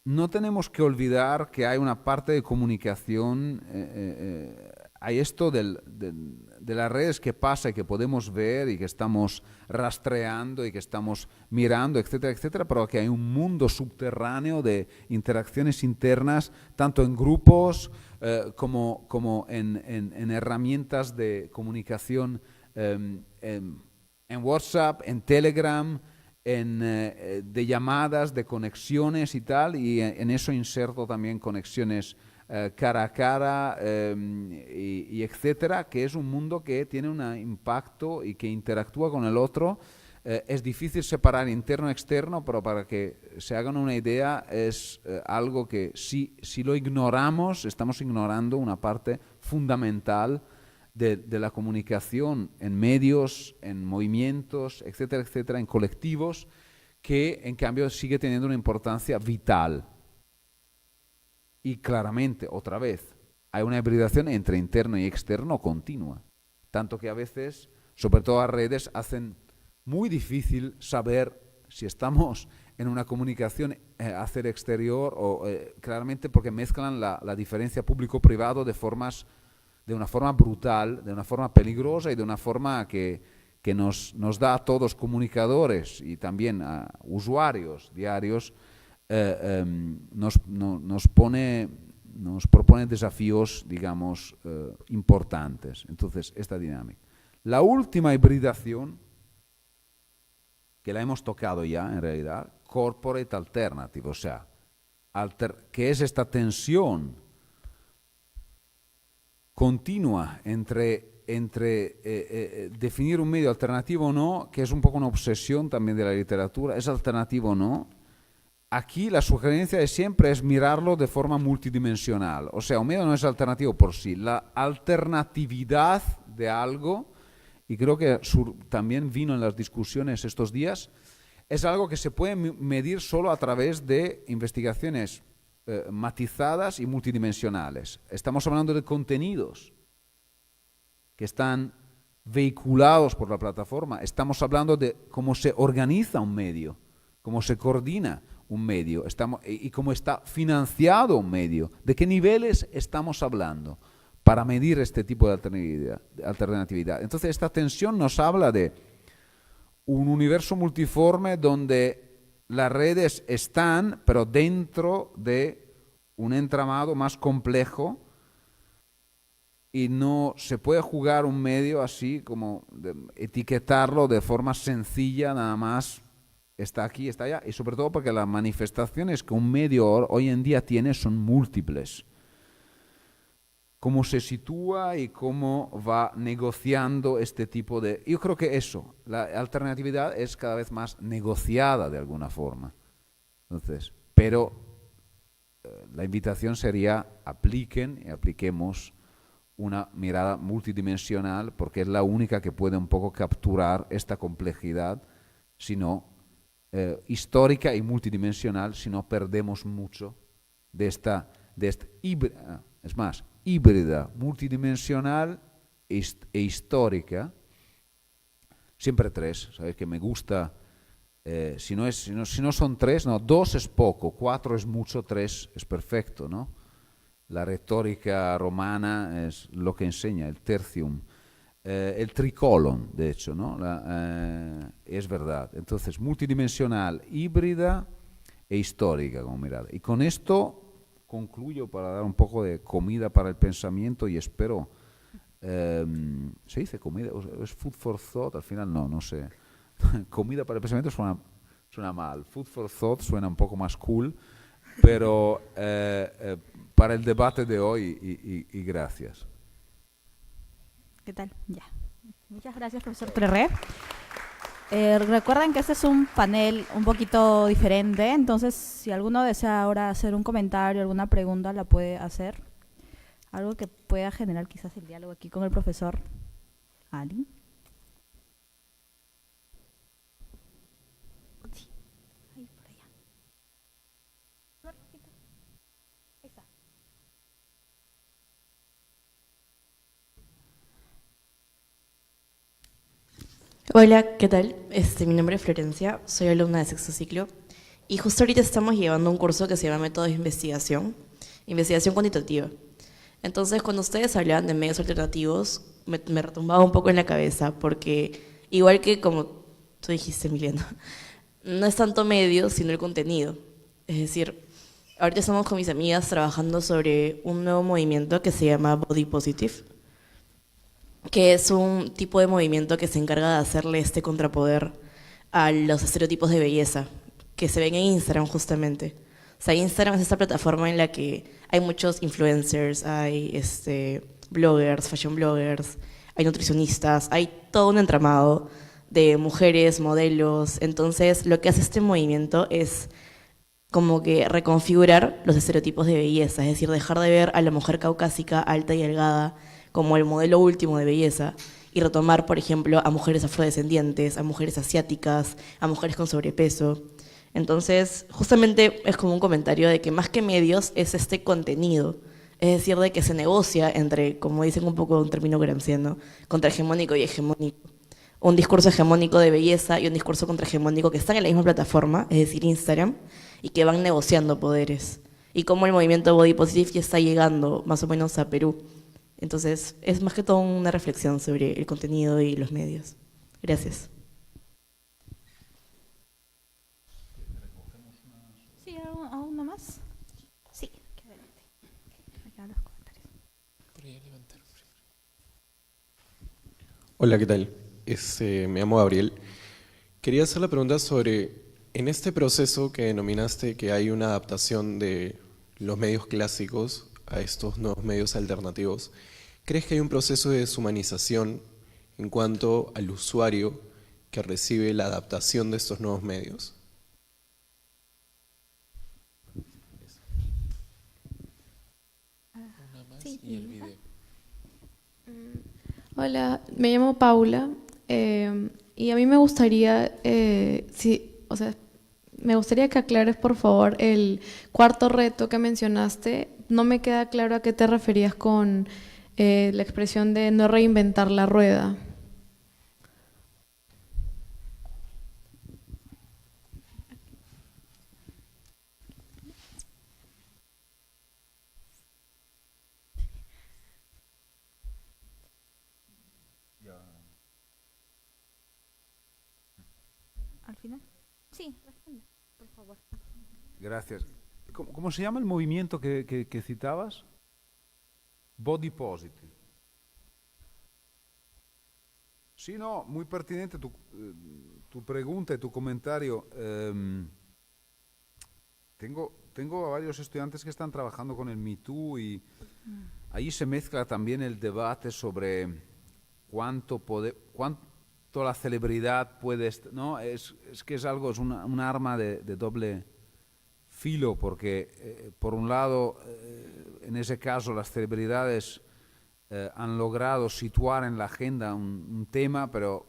Speaker 2: No tenemos que olvidar que hay una parte de comunicación, hay esto de las redes que pasa y que podemos ver y que estamos rastreando y que estamos mirando, etcétera, etcétera, pero que hay un mundo subterráneo de interacciones internas, tanto en grupos como en herramientas de comunicación en WhatsApp, en Telegram, de llamadas, de conexiones y tal, y en eso inserto también conexiones cara a cara y etcétera, que es un mundo que tiene un impacto y que interactúa con el otro. Es difícil separar interno y externo, pero para que se hagan una idea es algo que si lo ignoramos, estamos ignorando una parte fundamental de la comunicación en medios, en movimientos, etcétera, etcétera, en colectivos, que en cambio sigue teniendo una importancia vital. Y claramente, otra vez, hay una hibridación entre interno y externo continua. Tanto que a veces, sobre todo las redes, hacen muy difícil saber si estamos en una comunicación hacia el exterior o claramente porque mezclan la diferencia público-privado de una forma brutal, de una forma peligrosa y de una forma que nos da a todos comunicadores y también a usuarios diarios, nos propone desafíos, digamos, importantes. Entonces, esta dinámica. La última hibridación, que la hemos tocado ya en realidad, corporate alternative, o sea, que es esta tensión continua entre definir un medio alternativo o no, que es un poco una obsesión también de la literatura, ¿es alternativo o no? Aquí la sugerencia de siempre es mirarlo de forma multidimensional, o sea, un medio no es alternativo por sí, la alternatividad de algo, y creo que también vino en las discusiones estos días, es algo que se puede medir solo a través de investigaciones matizadas y multidimensionales. Estamos hablando de contenidos que están vehiculados por la plataforma. Estamos hablando de cómo se organiza un medio, cómo se coordina un medio y cómo está financiado un medio. ¿De qué niveles estamos hablando para medir este tipo de alternatividad? Entonces, esta tensión nos habla de un universo multiforme donde las redes están, pero dentro de un entramado más complejo y no se puede jugar un medio así como etiquetarlo de forma sencilla, nada más está aquí, está allá, y sobre todo porque las manifestaciones que un medio hoy en día tiene son múltiples. Cómo se sitúa y cómo va negociando este tipo de... Yo creo que eso, la alternatividad es cada vez más negociada de alguna forma. Entonces, pero la invitación sería apliquen y apliquemos una mirada multidimensional porque es la única que puede un poco capturar esta complejidad, sino histórica y multidimensional, si no perdemos mucho de esta híbrida, es más, híbrida, multidimensional e histórica, siempre tres, ¿sabes? Que me gusta, si no son tres, no, dos es poco, cuatro es mucho, tres es perfecto, ¿no? La retórica romana es lo que enseña, el tertium, el tricolon, de hecho, ¿no? Es verdad. Entonces, multidimensional, híbrida e histórica como mirada. Y con esto concluyo para dar un poco de comida para el pensamiento y espero, ¿se dice comida? ¿Es food for thought? Al final no sé. Comida para el pensamiento suena mal. Food for thought suena un poco más cool, pero para el debate de hoy y gracias.
Speaker 1: ¿Qué tal? Ya. Muchas gracias, profesor Trerré. Recuerden que este es un panel un poquito diferente, entonces si alguno desea ahora hacer un comentario, alguna pregunta, la puede hacer. Algo que pueda generar quizás el diálogo aquí con el profesor Ali. Sí. Ahí, por allá.
Speaker 3: Hola, ¿qué tal? Mi nombre es Florencia, soy alumna de sexto ciclo y justo ahorita estamos llevando un curso que se llama Métodos de Investigación, Investigación Cuantitativa. Entonces, cuando ustedes hablaban de medios alternativos, me retumbaba un poco en la cabeza porque, igual que como tú dijiste, Emiliano, no es tanto medio, sino el contenido. Es decir, ahorita estamos con mis amigas trabajando sobre un nuevo movimiento que se llama Body Positive, que es un tipo de movimiento que se encarga de hacerle este contrapoder a los estereotipos de belleza que se ven en Instagram justamente. O sea, Instagram es esta plataforma en la que hay muchos influencers, hay bloggers, fashion bloggers, hay nutricionistas, hay todo un entramado de mujeres, modelos. Entonces, lo que hace este movimiento es como que reconfigurar los estereotipos de belleza, es decir, dejar de ver a la mujer caucásica alta y delgada como el modelo último de belleza y retomar, por ejemplo, a mujeres afrodescendientes, a mujeres asiáticas, a mujeres con sobrepeso. Entonces, justamente es como un comentario de que más que medios es este contenido, es decir, de que se negocia entre, como dicen un poco un término gramsciano, contrahegemónico y hegemónico. Un discurso hegemónico de belleza y un discurso contrahegemónico que están en la misma plataforma, es decir, Instagram, y que van negociando poderes. Y cómo el movimiento Body Positive ya está llegando más o menos a Perú. Entonces, es más que todo una reflexión sobre el contenido y los medios. Gracias.
Speaker 1: Sí, ¿aún no más? Sí, aquí adelante. Acá los comentarios.
Speaker 4: Hola, ¿qué tal? Me llamo Gabriel. Quería hacer la pregunta sobre, en este proceso que denominaste que hay una adaptación de los medios clásicos a estos nuevos medios alternativos, ¿crees que hay un proceso de deshumanización en cuanto al usuario que recibe la adaptación de estos nuevos medios?
Speaker 1: Sí,
Speaker 5: Y el video. Hola, me llamo Paula y a mí me gustaría, me gustaría que aclares por favor el cuarto reto que mencionaste. No me queda claro a qué te referías con la expresión de no reinventar la rueda.
Speaker 1: al final. Sí, responde, por favor.
Speaker 2: Gracias. ¿Cómo se llama el movimiento que citabas? Body Positive. Sí, no, muy pertinente tu pregunta y tu comentario. Tengo a varios estudiantes que están trabajando con el Me Too y ahí se mezcla también el debate sobre cuánto la celebridad puede... ¿no? Es que es algo, es un arma de doble filo, porque por un lado, en ese caso, las celebridades han logrado situar en la agenda un tema, pero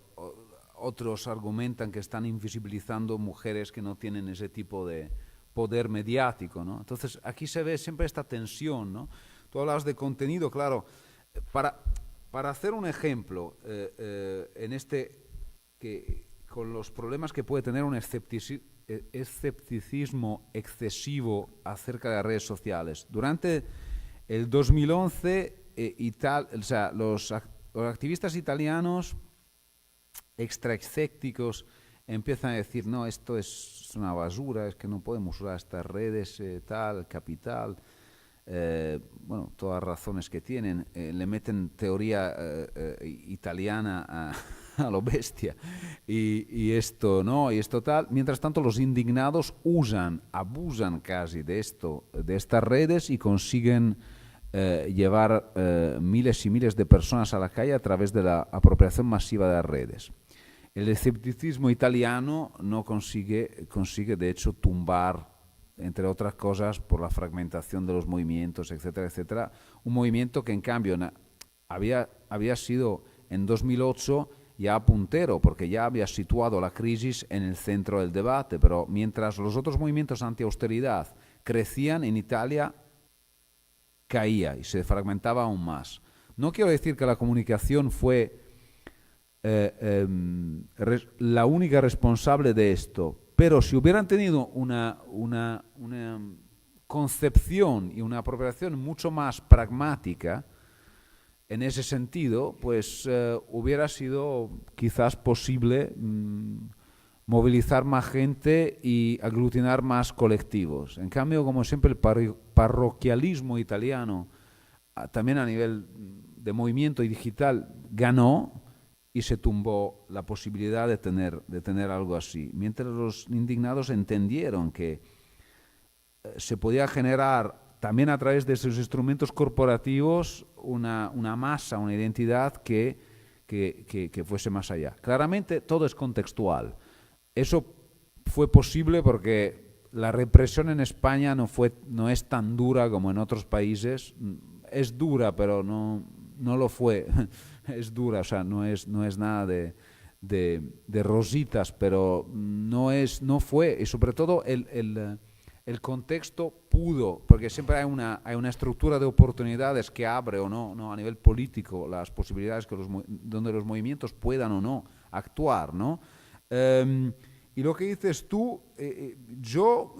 Speaker 2: otros argumentan que están invisibilizando mujeres que no tienen ese tipo de poder mediático, ¿no? Entonces, aquí se ve siempre esta tensión, ¿no? Tú hablas de contenido, claro. Para hacer un ejemplo, con los problemas que puede tener un escepticismo excesivo acerca de las redes sociales. Durante el 2011, los activistas italianos extraescépticos empiezan a decir, no, esto es una basura, es que no podemos usar estas redes, capital, todas las razones que tienen, le meten teoría italiana a lo bestia y esto no, y esto tal. Mientras tanto, los indignados abusan casi de estas redes y consiguen llevar miles y miles de personas a la calle a través de la apropiación masiva de las redes. El escepticismo italiano no consigue de hecho tumbar, entre otras cosas, por la fragmentación de los movimientos, etcétera, etcétera, un movimiento que en cambio había sido en 2008 ya puntero, porque ya había situado la crisis en el centro del debate, pero mientras los otros movimientos anti-austeridad crecían, en Italia caía y se fragmentaba aún más. No quiero decir que la comunicación fue la única responsable de esto. Pero si hubieran tenido una concepción y una apropiación mucho más pragmática, en ese sentido, pues hubiera sido quizás posible movilizar más gente y aglutinar más colectivos. En cambio, como siempre, el parroquialismo italiano, también a nivel de movimiento y digital, ganó y se tumbó la posibilidad de tener algo así. Mientras los indignados entendieron que se podía generar también a través de esos instrumentos corporativos una masa, una identidad que fuese más allá. Claramente todo es contextual. Eso fue posible porque la represión en España no es tan dura como en otros países. Es dura, pero no lo fue. Es dura, o sea, no es nada de rositas, pero no fue. Y sobre todo el contexto pudo, porque siempre hay una estructura de oportunidades que abre o no a nivel político las posibilidades donde los movimientos puedan o no actuar, ¿no? Y lo que dices tú, yo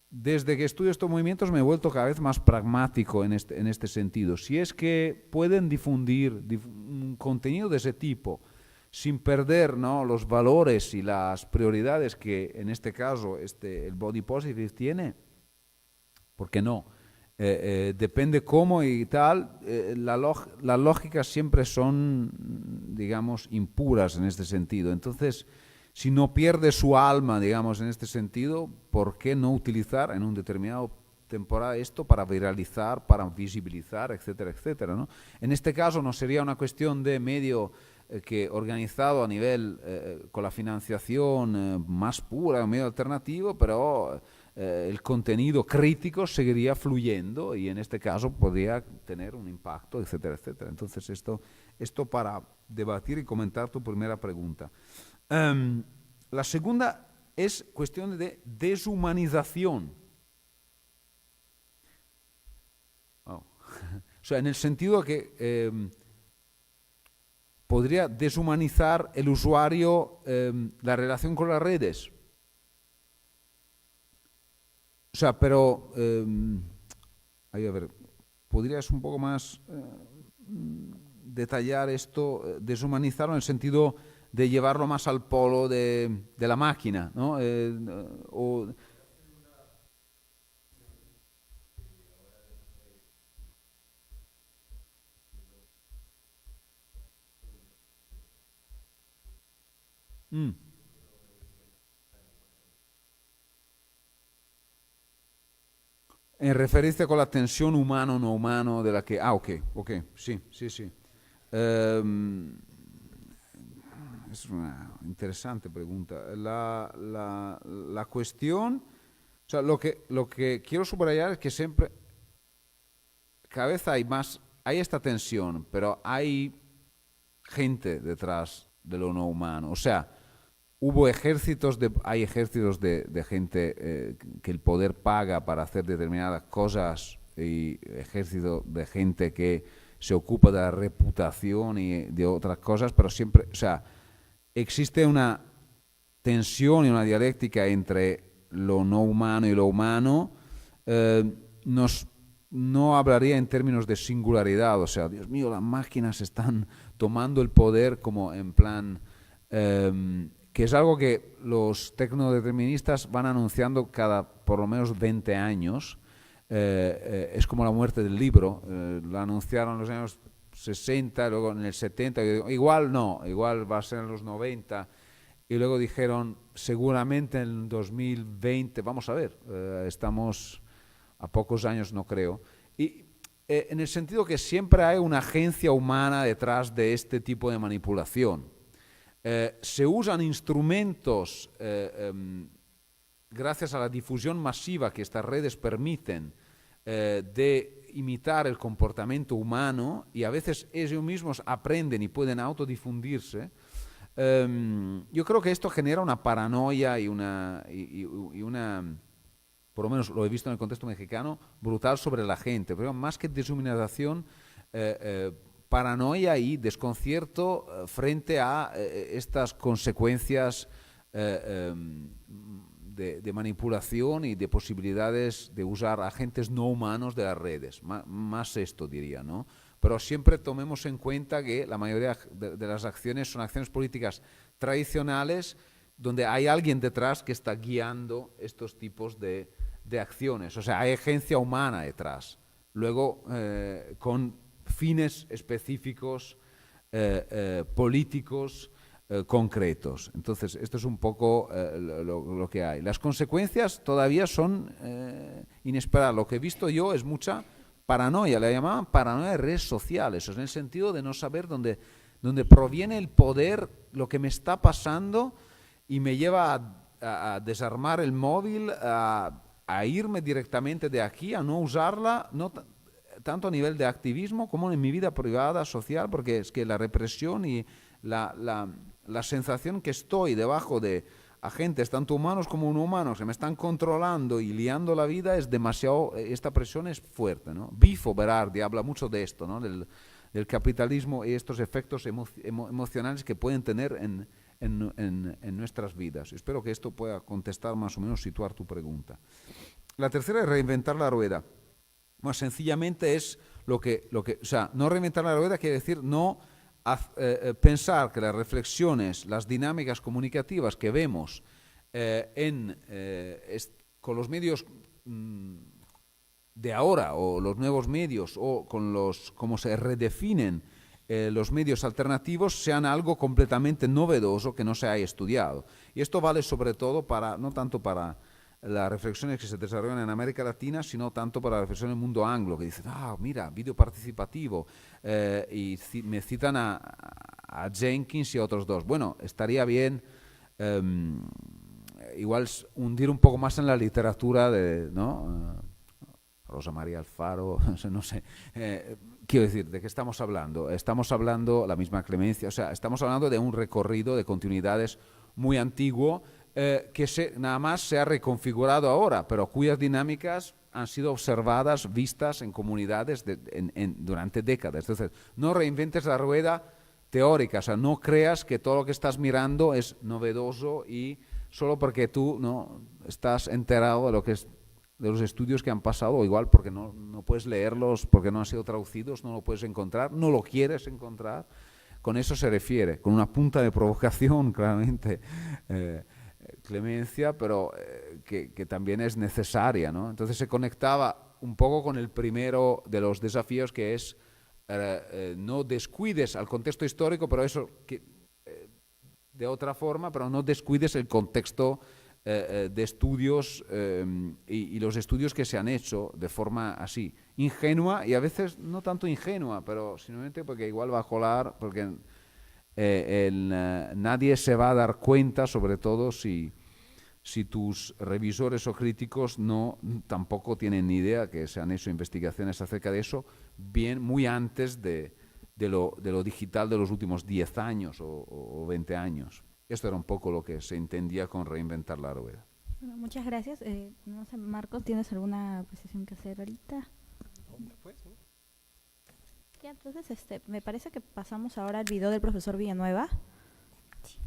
Speaker 2: desde que estudio estos movimientos me he vuelto cada vez más pragmático en este sentido. Si es que pueden difundir un contenido de ese tipo sin perder, ¿no?, los valores y las prioridades que en este caso el body positive tiene, ¿por qué no? Depende cómo y tal, las lógicas siempre son, digamos, impuras en este sentido. Entonces, si no pierde su alma, digamos, en este sentido, ¿por qué no utilizar en un determinado temporada esto para viralizar, para visibilizar, etcétera, etcétera, ¿no? En este caso no sería una cuestión de medio que organizado a nivel con la financiación más pura, un medio alternativo, pero el contenido crítico seguiría fluyendo y en este caso podría tener un impacto, etcétera, etcétera. Entonces esto para debatir y comentar tu primera pregunta. La segunda es cuestión de deshumanización. O sea, en el sentido que podría deshumanizar el usuario la relación con las redes. O sea, pero, a ver, ¿podrías un poco más detallar esto? Deshumanizarlo en el sentido de llevarlo más al polo de la máquina, ¿no? En referencia con la tensión humano-no humano de la que... ok, sí. Es una interesante pregunta. La cuestión, o sea, lo que quiero subrayar es que siempre, cada vez hay esta tensión, pero hay gente detrás de lo no humano. O sea, hay ejércitos de gente que el poder paga para hacer determinadas cosas y ejército de gente que se ocupa de la reputación y de otras cosas, pero siempre, o sea, existe una tensión y una dialéctica entre lo no humano y lo humano. No hablaría en términos de singularidad, o sea, Dios mío, las máquinas están tomando el poder como en plan... que es algo que los tecnodeterministas van anunciando cada por lo menos 20 años. Es como la muerte del libro. Lo anunciaron en los años 60, luego en el 70, igual va a ser en los 90, y luego dijeron seguramente en el 2020, vamos a ver, estamos a pocos años, no creo. Y en el sentido que siempre hay una agencia humana detrás de este tipo de manipulación. Se usan instrumentos gracias a la difusión masiva que estas redes permiten de imitar el comportamiento humano, y a veces ellos mismos aprenden y pueden autodifundirse. Yo creo que esto genera una paranoia y una, por lo menos lo he visto en el contexto mexicano, brutal sobre la gente. Pero más que deshumanización, paranoia y desconcierto frente a estas consecuencias de manipulación y de posibilidades de usar agentes no humanos de las redes. Más esto diría, ¿no? Pero siempre tomemos en cuenta que la mayoría de las acciones son acciones políticas tradicionales donde hay alguien detrás que está guiando estos tipos de acciones. O sea, hay agencia humana detrás. Luego, con fines específicos políticos concretos. Entonces, esto es un poco lo que hay. Las consecuencias todavía son inesperadas. Lo que he visto yo es mucha paranoia, le llamaban paranoia de redes sociales, en el sentido de no saber dónde proviene el poder, lo que me está pasando, y me lleva a desarmar el móvil, a irme directamente de aquí, a no usarla, no tanto a nivel de activismo como en mi vida privada, social, porque es que la represión y la sensación que estoy debajo de agentes, tanto humanos como no humanos, que me están controlando y liando la vida, es demasiado, esta presión es fuerte, ¿no? Bifo Berardi habla mucho de esto, ¿no? Del capitalismo y estos efectos emocionales que pueden tener en nuestras vidas. Espero que esto pueda contestar más o menos, situar tu pregunta. La tercera es reinventar la rueda. Más sencillamente es o sea, no reinventar la rueda quiere decir no pensar que las reflexiones, las dinámicas comunicativas que vemos con los medios de ahora, o los nuevos medios, o con cómo se redefinen los medios alternativos, sean algo completamente novedoso que no se haya estudiado. Y esto vale sobre todo no tanto para las reflexiones que se desarrollan en América Latina, sino tanto para la reflexión del mundo anglo, que dicen, mira, vídeo participativo, y me citan a Jenkins y a otros dos. Bueno, estaría bien igual hundir un poco más en la literatura ¿no? Rosa María Alfaro, no sé. Quiero decir, ¿de qué estamos hablando? Estamos hablando, la misma Clemencia, o sea, estamos hablando de un recorrido de continuidades muy antiguo, que nada más se ha reconfigurado ahora, pero cuyas dinámicas han sido observadas, vistas en comunidades durante décadas. Entonces, no reinventes la rueda teórica, o sea, no creas que todo lo que estás mirando es novedoso y solo porque tú no estás enterado de lo que es, de los estudios que han pasado, o igual porque no puedes leerlos, porque no han sido traducidos, no lo puedes encontrar, no lo quieres encontrar. Con eso se refiere, con una punta de provocación, claramente, Clemencia, pero que también es necesaria, ¿no? Entonces se conectaba un poco con el primero de los desafíos, que es no descuides al contexto histórico, pero eso de otra forma, pero no descuides el contexto de estudios y los estudios que se han hecho de forma así, ingenua, y a veces no tanto ingenua, pero simplemente porque igual va a colar, porque nadie se va a dar cuenta, sobre todo si tus revisores o críticos tampoco tienen ni idea que se han hecho investigaciones acerca de eso muy antes de lo digital de los últimos 10 años o 20 años. Esto era un poco lo que se entendía con reinventar la rueda.
Speaker 1: Bueno, muchas gracias. No sé, Marcos, ¿tienes alguna precisión que hacer ahorita? Ya, entonces, me parece que pasamos ahora al video del profesor Villanueva. Sí.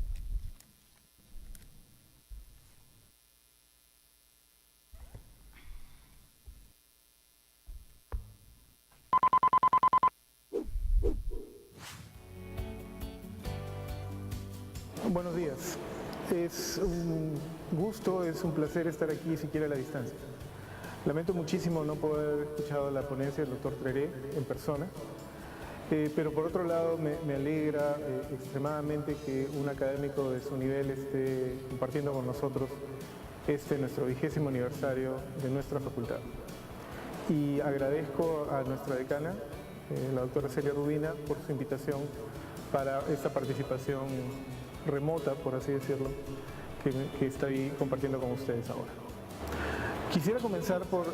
Speaker 6: Buenos días. Es un gusto, es un placer estar aquí siquiera a la distancia. Lamento muchísimo no poder haber escuchado la ponencia del doctor Treré en persona, pero por otro lado me alegra extremadamente que un académico de su nivel esté compartiendo con nosotros nuestro 20º aniversario de nuestra facultad. Y agradezco a nuestra decana, la doctora Celia Rubina, por su invitación para esta participación remota, por así decirlo, que estoy compartiendo con ustedes ahora. Quisiera comenzar por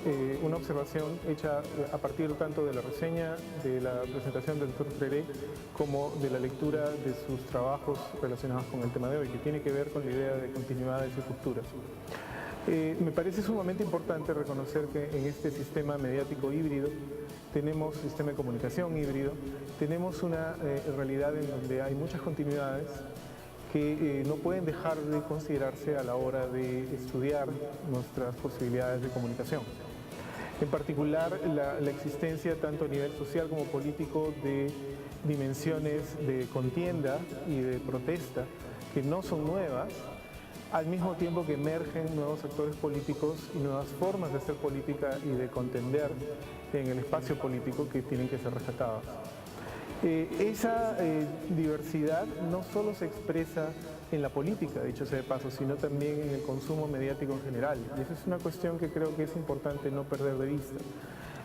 Speaker 6: una observación hecha a partir tanto de la reseña de la presentación del doctor Treré como de la lectura de sus trabajos relacionados con el tema de hoy, que tiene que ver con la idea de continuidades y rupturas. Me parece sumamente importante reconocer que en este sistema mediático híbrido, sistema de comunicación híbrido, tenemos una realidad en donde hay muchas continuidades que no pueden dejar de considerarse a la hora de estudiar nuestras posibilidades de comunicación. En particular, la existencia tanto a nivel social como político de dimensiones de contienda y de protesta que no son nuevas, al mismo tiempo que emergen nuevos actores políticos y nuevas formas de hacer política y de contender en el espacio político que tienen que ser rescatadas. Esa diversidad no solo se expresa en la política, dicho sea de paso, sino también en el consumo mediático en general. Y esa es una cuestión que creo que es importante no perder de vista.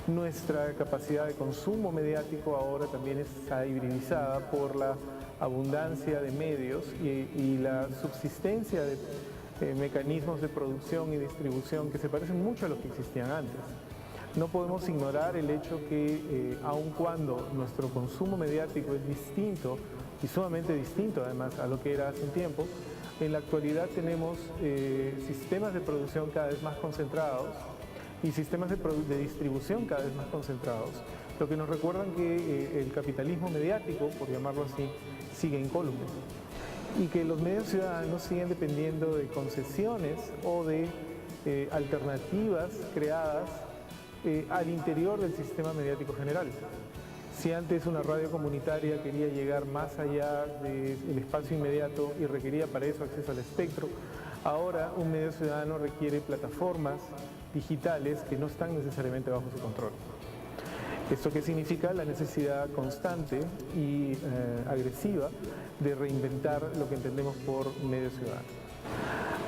Speaker 6: Nuestra capacidad de consumo mediático ahora también está hibridizada por la abundancia de medios y la subsistencia de mecanismos de producción y distribución que se parecen mucho a los que existían antes. No podemos ignorar el hecho que aun cuando nuestro consumo mediático es distinto y sumamente distinto además a lo que era hace un tiempo, en la actualidad tenemos sistemas de producción cada vez más concentrados y sistemas de distribución cada vez más concentrados, lo que nos recuerdan que el capitalismo mediático, por llamarlo así, sigue incólume y que los medios ciudadanos siguen dependiendo de concesiones o de alternativas creadas al interior del sistema mediático general. Si antes una radio comunitaria quería llegar más allá del espacio inmediato y requería para eso acceso al espectro, ahora un medio ciudadano requiere plataformas digitales que no están necesariamente bajo su control. ¿Esto qué significa? La necesidad constante y agresiva de reinventar lo que entendemos por medio ciudadano.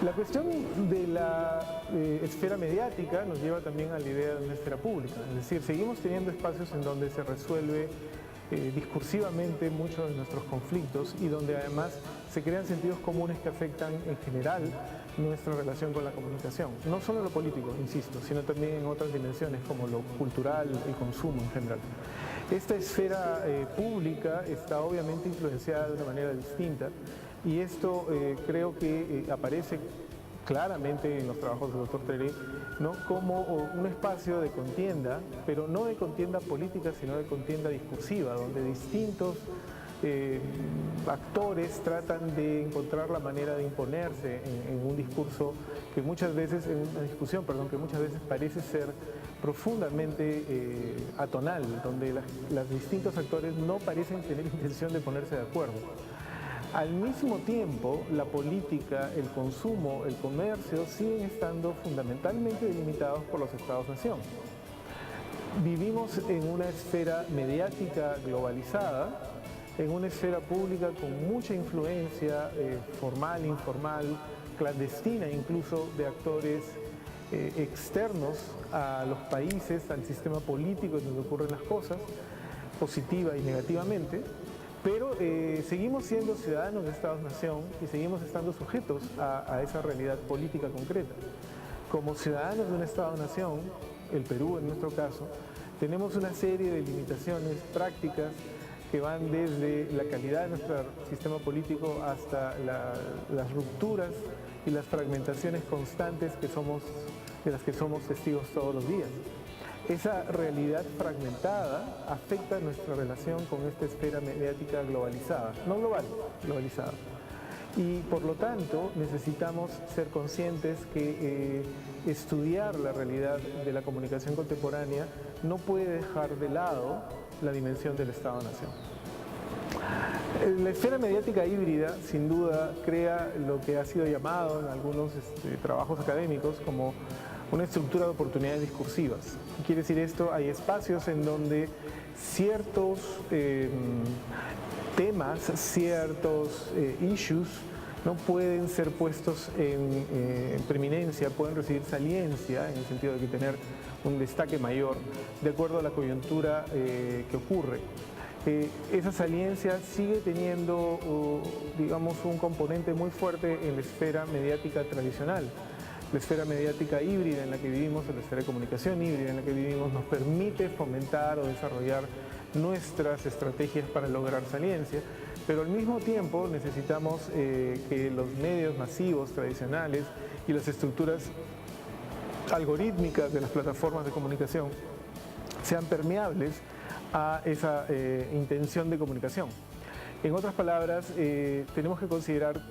Speaker 6: La cuestión de la esfera mediática nos lleva también a la idea de una esfera pública, es decir, seguimos teniendo espacios en donde se resuelve discursivamente muchos de nuestros conflictos y donde además se crean sentidos comunes que afectan en general nuestra relación con la comunicación. No solo lo político, insisto, sino también en otras dimensiones como lo cultural, el consumo en general. Esta esfera pública está obviamente influenciada de una manera distinta y esto creo que aparece claramente en los trabajos del doctor Treré, ¿no? Como un espacio de contienda, pero no de contienda política, sino de contienda discursiva, donde distintos actores tratan de encontrar la manera de imponerse en un discurso que muchas veces, en una discusión, perdón, que muchas veces parece ser profundamente atonal, donde los distintos actores no parecen tener intención de ponerse de acuerdo. Al mismo tiempo, la política, el consumo, el comercio siguen estando fundamentalmente delimitados por los Estados-nación. Vivimos en una esfera mediática globalizada, en una esfera pública con mucha influencia formal, informal, clandestina incluso, de actores externos a los países, al sistema político en donde ocurren las cosas, positiva y negativamente. Pero seguimos siendo ciudadanos de Estados-nación y seguimos estando sujetos a esa realidad política concreta. Como ciudadanos de un Estado-nación, el Perú en nuestro caso, tenemos una serie de limitaciones prácticas que van desde la calidad de nuestro sistema político hasta las rupturas y las fragmentaciones constantes de las que somos testigos todos los días. Esa realidad fragmentada afecta nuestra relación con esta esfera mediática globalizada, no global, globalizada. Y por lo tanto necesitamos ser conscientes que estudiar la realidad de la comunicación contemporánea no puede dejar de lado la dimensión del Estado-nación. La esfera mediática híbrida, sin duda, crea lo que ha sido llamado en algunos trabajos académicos como una estructura de oportunidades discursivas. ¿Qué quiere decir esto? Hay espacios en donde ciertos temas, ciertos issues no pueden ser puestos en preeminencia, pueden recibir saliencia, en el sentido de que tener un destaque mayor, de acuerdo a la coyuntura que ocurre. Esa saliencia sigue teniendo, digamos, un componente muy fuerte en la esfera mediática tradicional. La esfera mediática híbrida en la que vivimos, la esfera de comunicación híbrida en la que vivimos, nos permite fomentar o desarrollar nuestras estrategias para lograr saliencia, pero al mismo tiempo necesitamos que los medios masivos tradicionales y las estructuras algorítmicas de las plataformas de comunicación sean permeables a esa intención de comunicación. En otras palabras, tenemos que considerar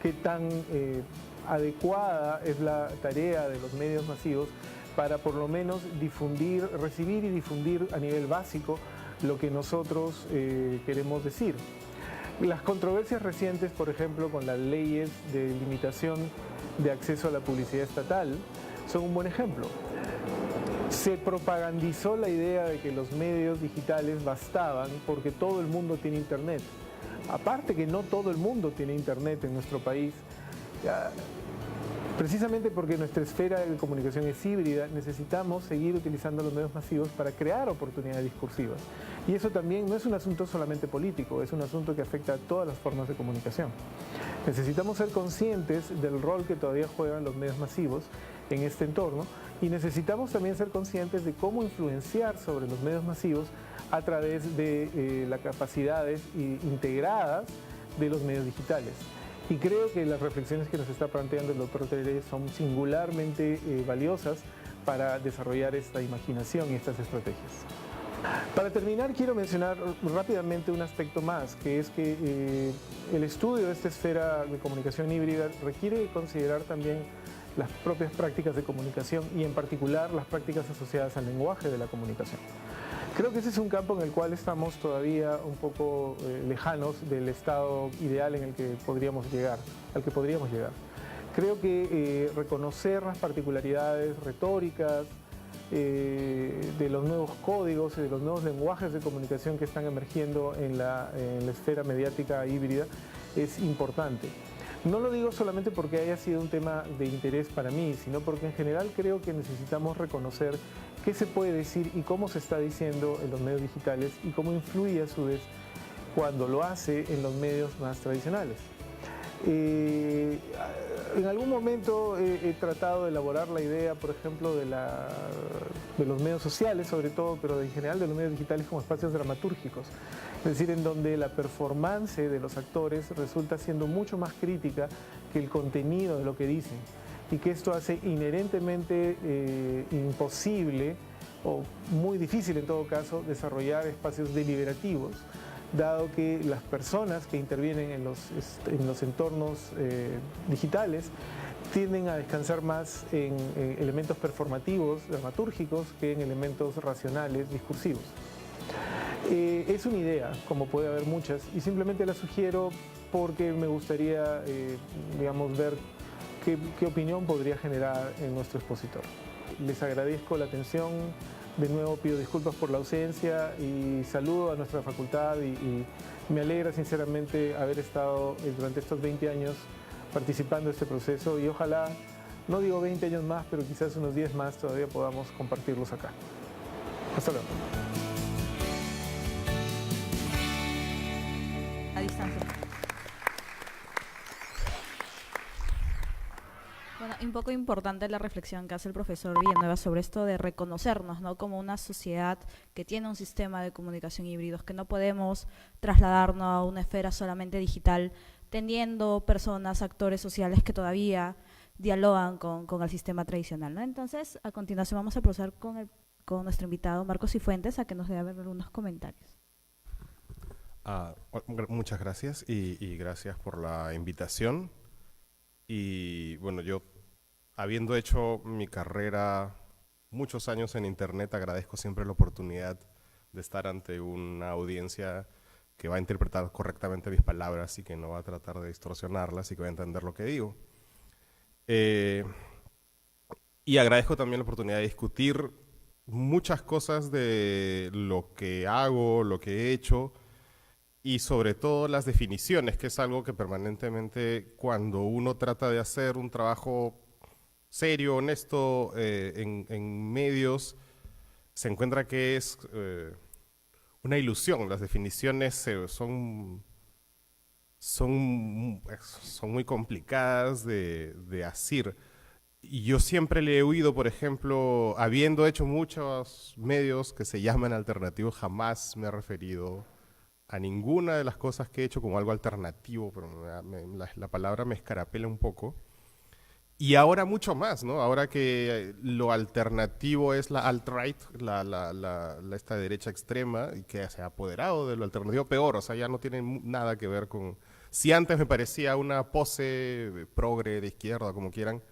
Speaker 6: qué tan adecuada es la tarea de los medios masivos para por lo menos difundir, recibir y difundir a nivel básico lo que nosotros queremos decir. Las controversias recientes, por ejemplo, con las leyes de limitación de acceso a la publicidad estatal, son un buen ejemplo. Se propagandizó la idea de que los medios digitales bastaban porque todo el mundo tiene internet. Aparte que no todo el mundo tiene internet en nuestro país, precisamente porque nuestra esfera de comunicación es híbrida, necesitamos seguir utilizando los medios masivos para crear oportunidades discursivas. Y eso también no es un asunto solamente político, es un asunto que afecta a todas las formas de comunicación. Necesitamos ser conscientes del rol que todavía juegan los medios masivos en este entorno y necesitamos también ser conscientes de cómo influenciar sobre los medios masivos a través de las capacidades integradas de los medios digitales. Y creo que las reflexiones que nos está planteando el doctor Treré son singularmente valiosas para desarrollar esta imaginación y estas estrategias. Para terminar, quiero mencionar rápidamente un aspecto más, que es que el estudio de esta esfera de comunicación híbrida requiere considerar también las propias prácticas de comunicación y en particular las prácticas asociadas al lenguaje de la comunicación. Creo que ese es un campo en el cual estamos todavía un poco lejanos del estado ideal en el que podríamos llegar, al que podríamos llegar. Creo que reconocer las particularidades retóricas de los nuevos códigos y de los nuevos lenguajes de comunicación que están emergiendo en la esfera mediática híbrida es importante. No lo digo solamente porque haya sido un tema de interés para mí, sino porque en general creo que necesitamos reconocer qué se puede decir y cómo se está diciendo en los medios digitales y cómo influye a su vez cuando lo hace en los medios más tradicionales. En algún momento he tratado de elaborar la idea, por ejemplo, de los medios sociales sobre todo, pero en general de los medios digitales como espacios dramatúrgicos. Es decir, en donde la performance de los actores resulta siendo mucho más crítica que el contenido de lo que dicen. Y que esto hace inherentemente imposible o muy difícil en todo caso desarrollar espacios deliberativos, dado que las personas que intervienen en los entornos digitales tienden a descansar más en elementos performativos, dramatúrgicos, que en elementos racionales, discursivos. Es una idea, como puede haber muchas, y simplemente la sugiero porque me gustaría, digamos, ver qué opinión podría generar en nuestro expositor. Les agradezco la atención. De nuevo pido disculpas por la ausencia y saludo a nuestra facultad y me alegra sinceramente haber estado durante estos 20 años participando en este proceso y ojalá, no digo 20 años más, pero quizás unos 10 más todavía podamos compartirlos acá. Hasta luego.
Speaker 1: A distancia. Bueno, un poco importante la reflexión que hace el profesor Villanueva sobre esto de reconocernos, ¿no?, como una sociedad que tiene un sistema de comunicación híbridos, que no podemos trasladarnos a una esfera solamente digital, teniendo personas, actores sociales que todavía dialogan con el sistema tradicional, ¿no? Entonces, a continuación vamos a proceder con nuestro invitado Marcos Cifuentes a que nos dé algunos comentarios.
Speaker 7: Muchas gracias y gracias por la invitación. Y bueno, yo, habiendo hecho mi carrera muchos años en Internet, agradezco siempre la oportunidad de estar ante una audiencia que va a interpretar correctamente mis palabras y que no va a tratar de distorsionarlas y que va a entender lo que digo. Y agradezco también la oportunidad de discutir muchas cosas de lo que hago, lo que he hecho, y sobre todo las definiciones, que es algo que permanentemente cuando uno trata de hacer un trabajo serio, honesto, en medios, se encuentra que es una ilusión. Las definiciones son muy complicadas de hacer. Y yo siempre le he oído, por ejemplo, habiendo hecho muchos medios que se llaman alternativos, jamás me he referido a ninguna de las cosas que he hecho como algo alternativo, pero la palabra me escarapela un poco. Y ahora mucho más, ¿no? Ahora que lo alternativo es la alt-right, esta derecha extrema, y que se ha apoderado de lo alternativo, peor, o sea, ya no tiene nada que ver con... Si antes me parecía una pose progre de izquierda, como quieran,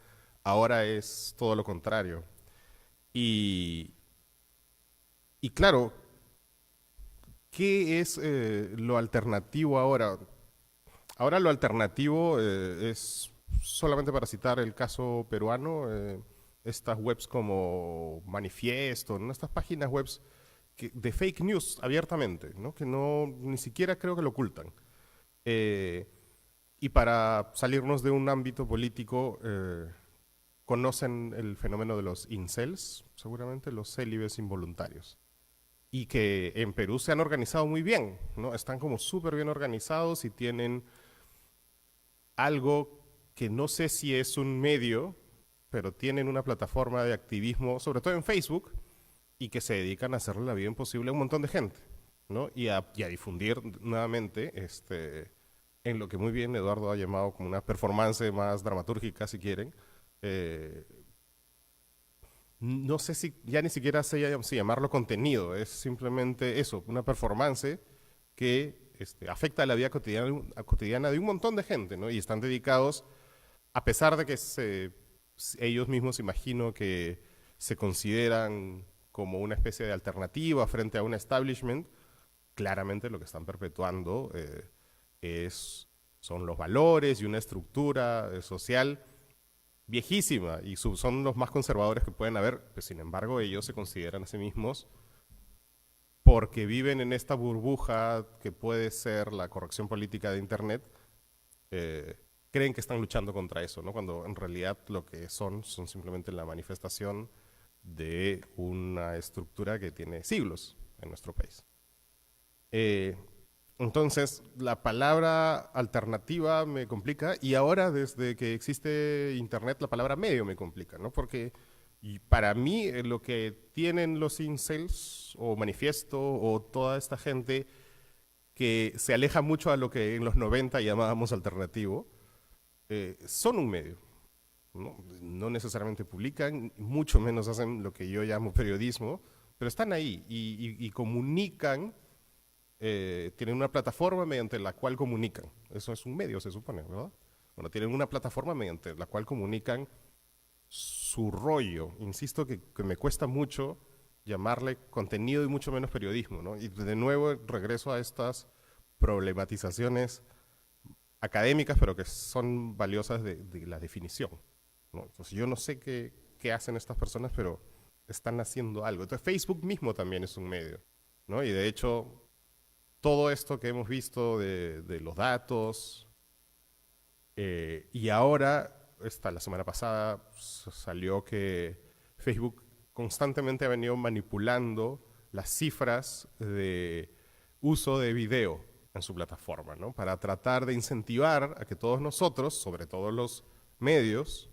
Speaker 7: ahora es todo lo contrario. Y, y claro, ¿qué es lo alternativo ahora? Ahora lo alternativo es, solamente para citar el caso peruano, estas webs como Manifiesto, ¿no? Estas páginas webs de fake news abiertamente, ¿no? Que no, ni siquiera creo que lo ocultan. Y para salirnos de un ámbito político, conocen el fenómeno de los incels, seguramente, los célibes involuntarios. Y que en Perú se han organizado muy bien, ¿no? Están como súper bien organizados y tienen algo que no sé si es un medio, pero tienen una plataforma de activismo, sobre todo en Facebook, y que se dedican a hacerle la vida imposible a un montón de gente, ¿no? Y a difundir nuevamente en lo que muy bien Eduardo ha llamado como una performance más dramatúrgica, si quieren. No sé si ya ni siquiera sé si llamarlo contenido, es simplemente eso, una performance que afecta a la vida cotidiana de un montón de gente, ¿no? Y están dedicados, a pesar de que ellos mismos imagino que se consideran como una especie de alternativa frente a un establishment, claramente lo que están perpetuando son los valores y una estructura social viejísima, y son los más conservadores que pueden haber, pues, sin embargo ellos se consideran a sí mismos, porque viven en esta burbuja que puede ser la corrección política de Internet, creen que están luchando contra eso, ¿no? Cuando en realidad lo que son simplemente la manifestación de una estructura que tiene siglos en nuestro país. Entonces, la palabra alternativa me complica, y ahora desde que existe Internet la palabra medio me complica, ¿no? Porque para mí lo que tienen los incels o Manifiesto o toda esta gente que se aleja mucho a lo que en los 90 llamábamos alternativo, son un medio, ¿no? No necesariamente publican, mucho menos hacen lo que yo llamo periodismo, pero están ahí y comunican. Tienen una plataforma mediante la cual comunican. Eso es un medio, se supone, ¿verdad? Bueno, tienen una plataforma mediante la cual comunican su rollo. Insisto que me cuesta mucho llamarle contenido y mucho menos periodismo, ¿no? Y de nuevo regreso a estas problematizaciones académicas, pero que son valiosas de la definición, ¿no? Entonces yo no sé qué hacen estas personas, pero están haciendo algo. Entonces Facebook mismo también es un medio, ¿no? Y de hecho todo esto que hemos visto de los datos, y ahora, la semana pasada salió que Facebook constantemente ha venido manipulando las cifras de uso de video en su plataforma, ¿no? Para tratar de incentivar a que todos nosotros, sobre todo los medios,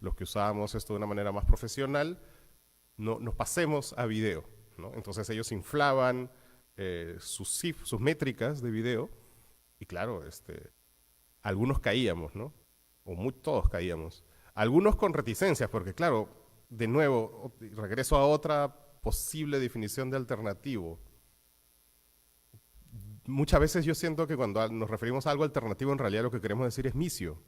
Speaker 7: los que usábamos esto de una manera más profesional, nos pasemos a video, ¿no? Entonces ellos inflaban sus métricas de video, y claro, algunos caíamos, ¿no? O todos caíamos. Algunos con reticencias, porque claro, de nuevo, regreso a otra posible definición de alternativo. Muchas veces yo siento que cuando nos referimos a algo alternativo, en realidad lo que queremos decir es misio,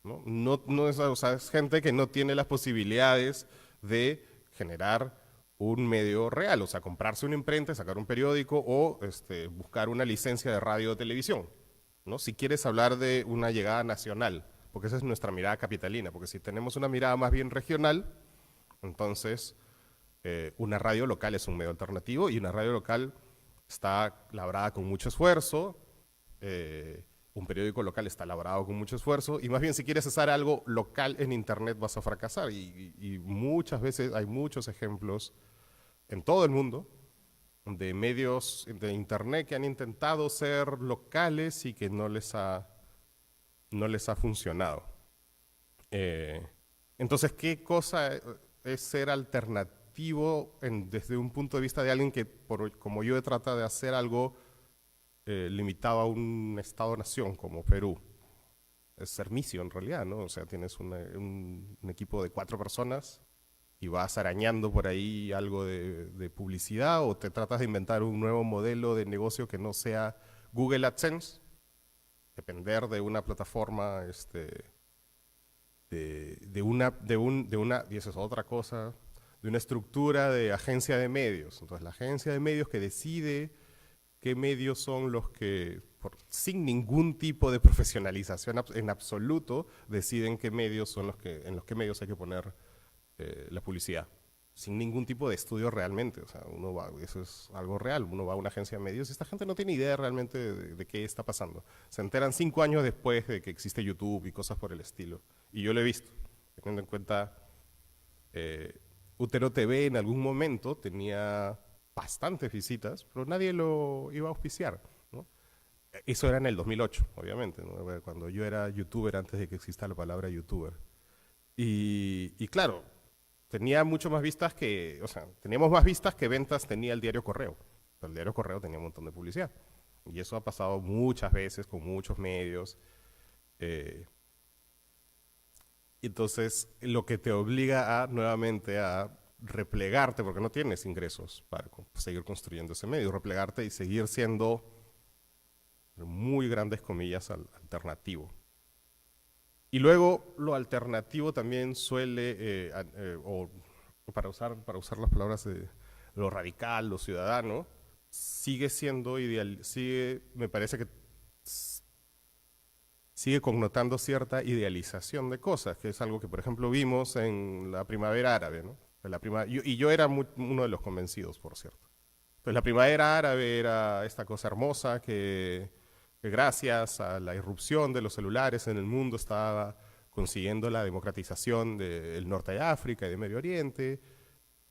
Speaker 7: ¿no? No es, o sea, es gente que no tiene las posibilidades de generar un medio real, o sea, comprarse una imprenta, sacar un periódico o buscar una licencia de radio o televisión, ¿no? Si quieres hablar de una llegada nacional, porque esa es nuestra mirada capitalina, porque si tenemos una mirada más bien regional, entonces una radio local es un medio alternativo, y una radio local está labrada con mucho esfuerzo, un periódico local está labrado con mucho esfuerzo, y más bien si quieres hacer algo local en Internet vas a fracasar, y muchas veces hay muchos ejemplos en todo el mundo de medios de Internet que han intentado ser locales y que no les ha funcionado. Entonces, ¿qué cosa es ser alternativo desde un punto de vista de alguien que, como yo, trata de hacer algo limitado a un Estado-nación como Perú? servicio en realidad, ¿no? O sea, tienes un equipo de 4 personas y vas arañando por ahí algo de publicidad, o te tratas de inventar un nuevo modelo de negocio que no sea Google AdSense, depender de una plataforma, y eso es otra cosa, de una estructura de agencia de medios. Entonces, la agencia de medios que decide qué medios son los que, sin ningún tipo de profesionalización en absoluto, deciden qué medios son en los que medios hay que poner la publicidad, sin ningún tipo de estudio realmente. O sea, uno va, eso es algo real, uno va a una agencia de medios y esta gente no tiene idea realmente de qué está pasando. Se enteran 5 años después de que existe YouTube y cosas por el estilo. Y yo lo he visto, teniendo en cuenta, Útero TV en algún momento tenía bastantes visitas, pero nadie lo iba a auspiciar, ¿no? Eso era en el 2008, obviamente, ¿no? Cuando yo era youtuber, antes de que exista la palabra youtuber. Y claro, tenía mucho más vistas que, o sea, teníamos más vistas que ventas tenía el diario Correo. El diario Correo tenía un montón de publicidad. Y eso ha pasado muchas veces con muchos medios. Entonces, lo que te obliga nuevamente a replegarte, porque no tienes ingresos para seguir construyendo ese medio, replegarte y seguir siendo, muy grandes comillas, alternativo. Y luego lo alternativo también suele, o para usar las palabras de lo radical, lo ciudadano, sigue siendo ideal, me parece que sigue connotando cierta idealización de cosas, que es algo que, por ejemplo, vimos en la primavera árabe, ¿no? Yo era uno de los convencidos, por cierto. Entonces, la primavera árabe era esta cosa hermosa que gracias a la irrupción de los celulares en el mundo estaba consiguiendo la democratización del norte de África y de Medio Oriente,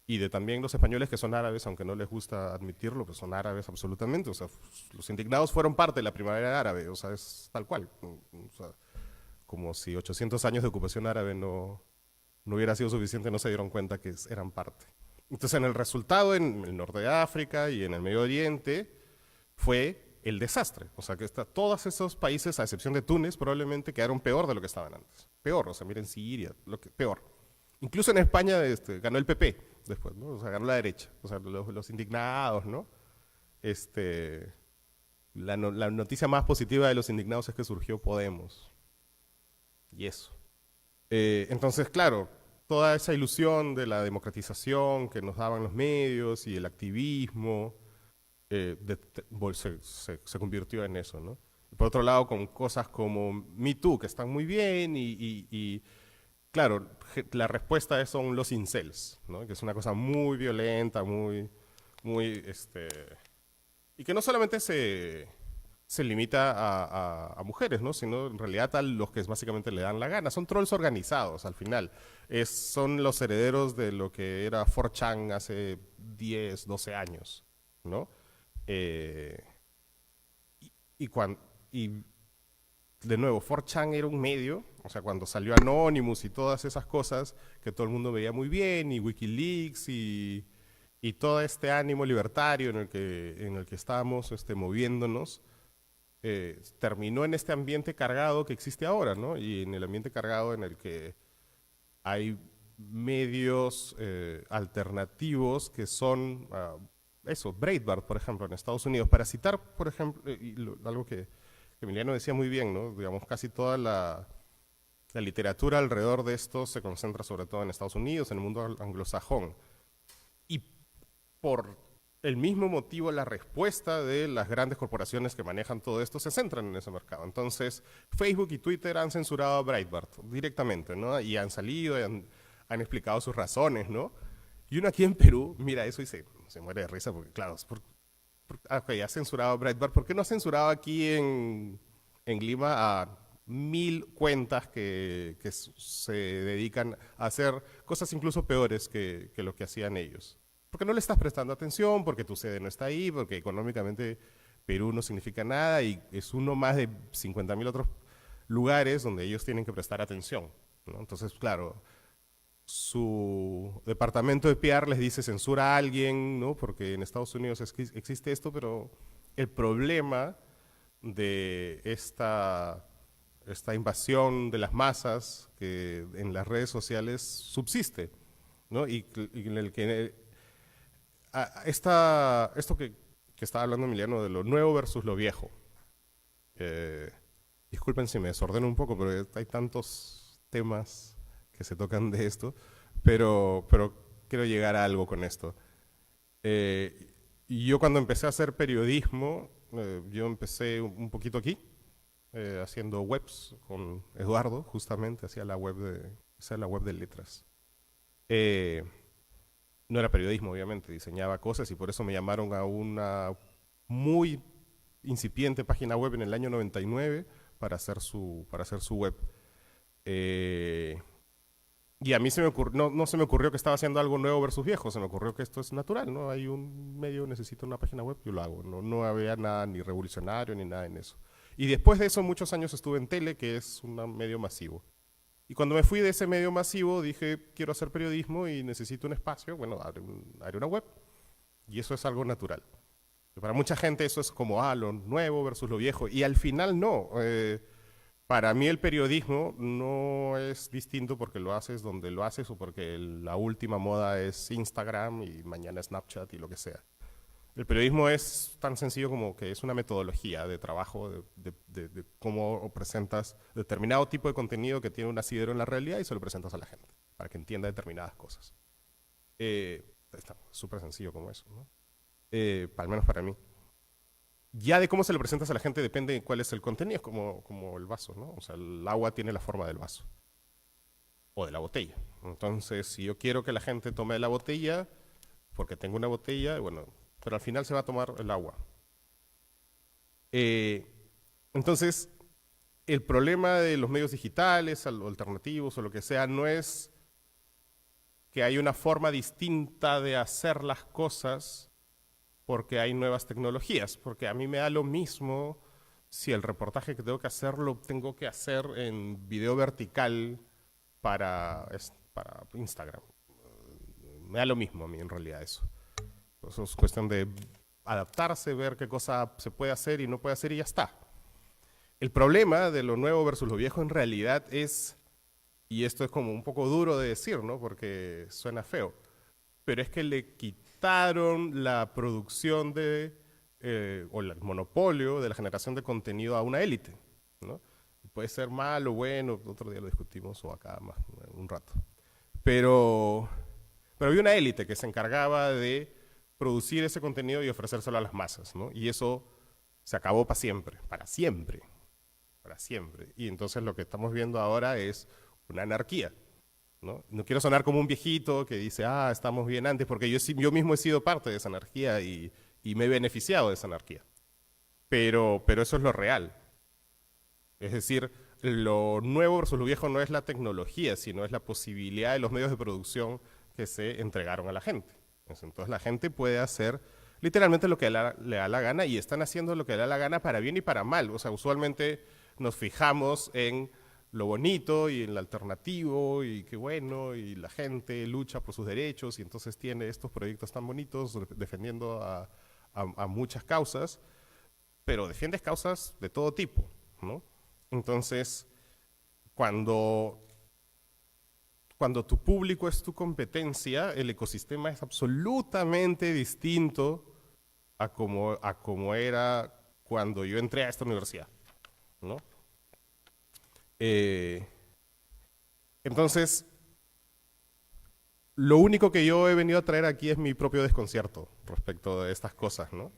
Speaker 7: y de también los españoles que son árabes, aunque no les gusta admitirlo, pues son árabes absolutamente. O sea, los indignados fueron parte de la primavera árabe, o sea, es tal cual. O sea, como si 800 años de ocupación árabe no hubiera sido suficiente, no se dieron cuenta que eran parte. Entonces, en el resultado en el norte de África y en el Medio Oriente fue el desastre. O sea, que todos esos países, a excepción de Túnez, probablemente quedaron peor de lo que estaban antes. Peor, o sea, miren Siria, peor. Incluso en España ganó el PP después, ¿no? O sea, ganó la derecha. O sea, los indignados, ¿no? La noticia más positiva de los indignados es que surgió Podemos. Y eso. Entonces, claro, toda esa ilusión de la democratización que nos daban los medios y el activismo se convirtió en eso, ¿no? Y por otro lado, con cosas como Me Too, que están muy bien y claro, la respuesta son los incels, ¿no? Que es una cosa muy violenta, y que no solamente se limita a mujeres, ¿no? Sino en realidad a los que básicamente le dan la gana. Son trolls organizados al final. Son los herederos de lo que era 4chan hace 10, 12 años, ¿no? Y de nuevo, 4chan era un medio, o sea, cuando salió Anonymous y todas esas cosas que todo el mundo veía muy bien, y Wikileaks y todo este ánimo libertario en el que estábamos moviéndonos, terminó en este ambiente cargado que existe ahora, ¿no? Y en el ambiente cargado en el que hay medios alternativos que son, Breitbart, por ejemplo, en Estados Unidos. Para citar, por ejemplo, algo que Emiliano decía muy bien, ¿no? Digamos, casi toda la literatura alrededor de esto se concentra sobre todo en Estados Unidos, en el mundo anglosajón. Y por el mismo motivo, la respuesta de las grandes corporaciones que manejan todo esto se centran en ese mercado. Entonces, Facebook y Twitter han censurado a Breitbart directamente, ¿no? Y han salido y han explicado sus razones, ¿no? Y uno aquí en Perú mira eso y se muere de risa porque, claro, ha censurado a Breitbart. ¿Por qué no ha censurado aquí en Lima a 1000 cuentas que se dedican a hacer cosas incluso peores que lo que hacían ellos? Porque no le estás prestando atención, porque tu sede no está ahí, porque económicamente Perú no significa nada y es uno más de 50.000 otros lugares donde ellos tienen que prestar atención, ¿no? Entonces, claro, su departamento de PR les dice censura a alguien, ¿no? Porque en Estados Unidos existe esto, pero el problema de esta esta invasión de las masas que en las redes sociales subsiste, ¿no? Y en el que esto que estaba hablando Emiliano de lo nuevo versus lo viejo. Disculpen si me desordeno un poco, pero hay tantos temas que se tocan de esto, pero quiero llegar a algo con esto. Y yo cuando empecé a hacer periodismo, yo empecé un poquito aquí, haciendo webs con Eduardo, justamente, hacía la web de letras. No era periodismo, obviamente, diseñaba cosas y por eso me llamaron a una muy incipiente página web en el año 99 para hacer su web. Y a mí no se me ocurrió que estaba haciendo algo nuevo versus viejo, se me ocurrió que esto es natural, ¿no? Hay un medio, necesito una página web, yo lo hago. No había nada ni revolucionario ni nada en eso. Y después de eso, muchos años estuve en tele, que es un medio masivo. Y cuando me fui de ese medio masivo, dije, quiero hacer periodismo y necesito un espacio, bueno, haré una web. Y eso es algo natural. Para mucha gente eso es como, lo nuevo versus lo viejo. Y al final no. Para mí el periodismo no es distinto porque lo haces donde lo haces o porque la última moda es Instagram y mañana Snapchat y lo que sea. El periodismo es tan sencillo como que es una metodología de trabajo de cómo presentas determinado tipo de contenido que tiene un asidero en la realidad y se lo presentas a la gente para que entienda determinadas cosas. Está súper sencillo como eso, ¿no? Al menos para mí. Ya de cómo se lo presentas a la gente depende de cuál es el contenido, es como el vaso, ¿no? O sea, el agua tiene la forma del vaso o de la botella. Entonces, si yo quiero que la gente tome la botella, porque tengo una botella, bueno, pero al final se va a tomar el agua. Entonces, el problema de los medios digitales, alternativos o lo que sea, no es que hay una forma distinta de hacer las cosas porque hay nuevas tecnologías, porque a mí me da lo mismo si el reportaje que tengo que hacer lo tengo que hacer en video vertical para Instagram. Me da lo mismo a mí en realidad eso. Eso es cuestión de adaptarse, ver qué cosa se puede hacer y no puede hacer y ya está. El problema de lo nuevo versus lo viejo en realidad es, y esto es como un poco duro de decir, ¿no? Porque suena feo, pero es que le quitaron la producción o el monopolio de la generación de contenido a una élite, ¿no? Puede ser malo, bueno, otro día lo discutimos o acá más un rato. Pero había una élite que se encargaba de producir ese contenido y ofrecérselo a las masas, ¿no? Y eso se acabó para siempre, para siempre, para siempre. Y entonces lo que estamos viendo ahora es una anarquía, ¿no? No quiero sonar como un viejito que dice, estamos bien antes, porque yo mismo he sido parte de esa anarquía y me he beneficiado de esa anarquía. Pero eso es lo real. Es decir, lo nuevo versus lo viejo no es la tecnología, sino es la posibilidad de los medios de producción que se entregaron a la gente. Entonces la gente puede hacer literalmente lo que le da la gana y están haciendo lo que le da la gana para bien y para mal. O sea, usualmente nos fijamos en lo bonito y en lo alternativo y qué bueno y la gente lucha por sus derechos y entonces tiene estos proyectos tan bonitos defendiendo a muchas causas, pero defiendes causas de todo tipo, ¿no? Entonces, cuando tu público es tu competencia, el ecosistema es absolutamente distinto a como era cuando yo entré a esta universidad, ¿no? Entonces, lo único que yo he venido a traer aquí es mi propio desconcierto respecto de estas cosas, ¿no?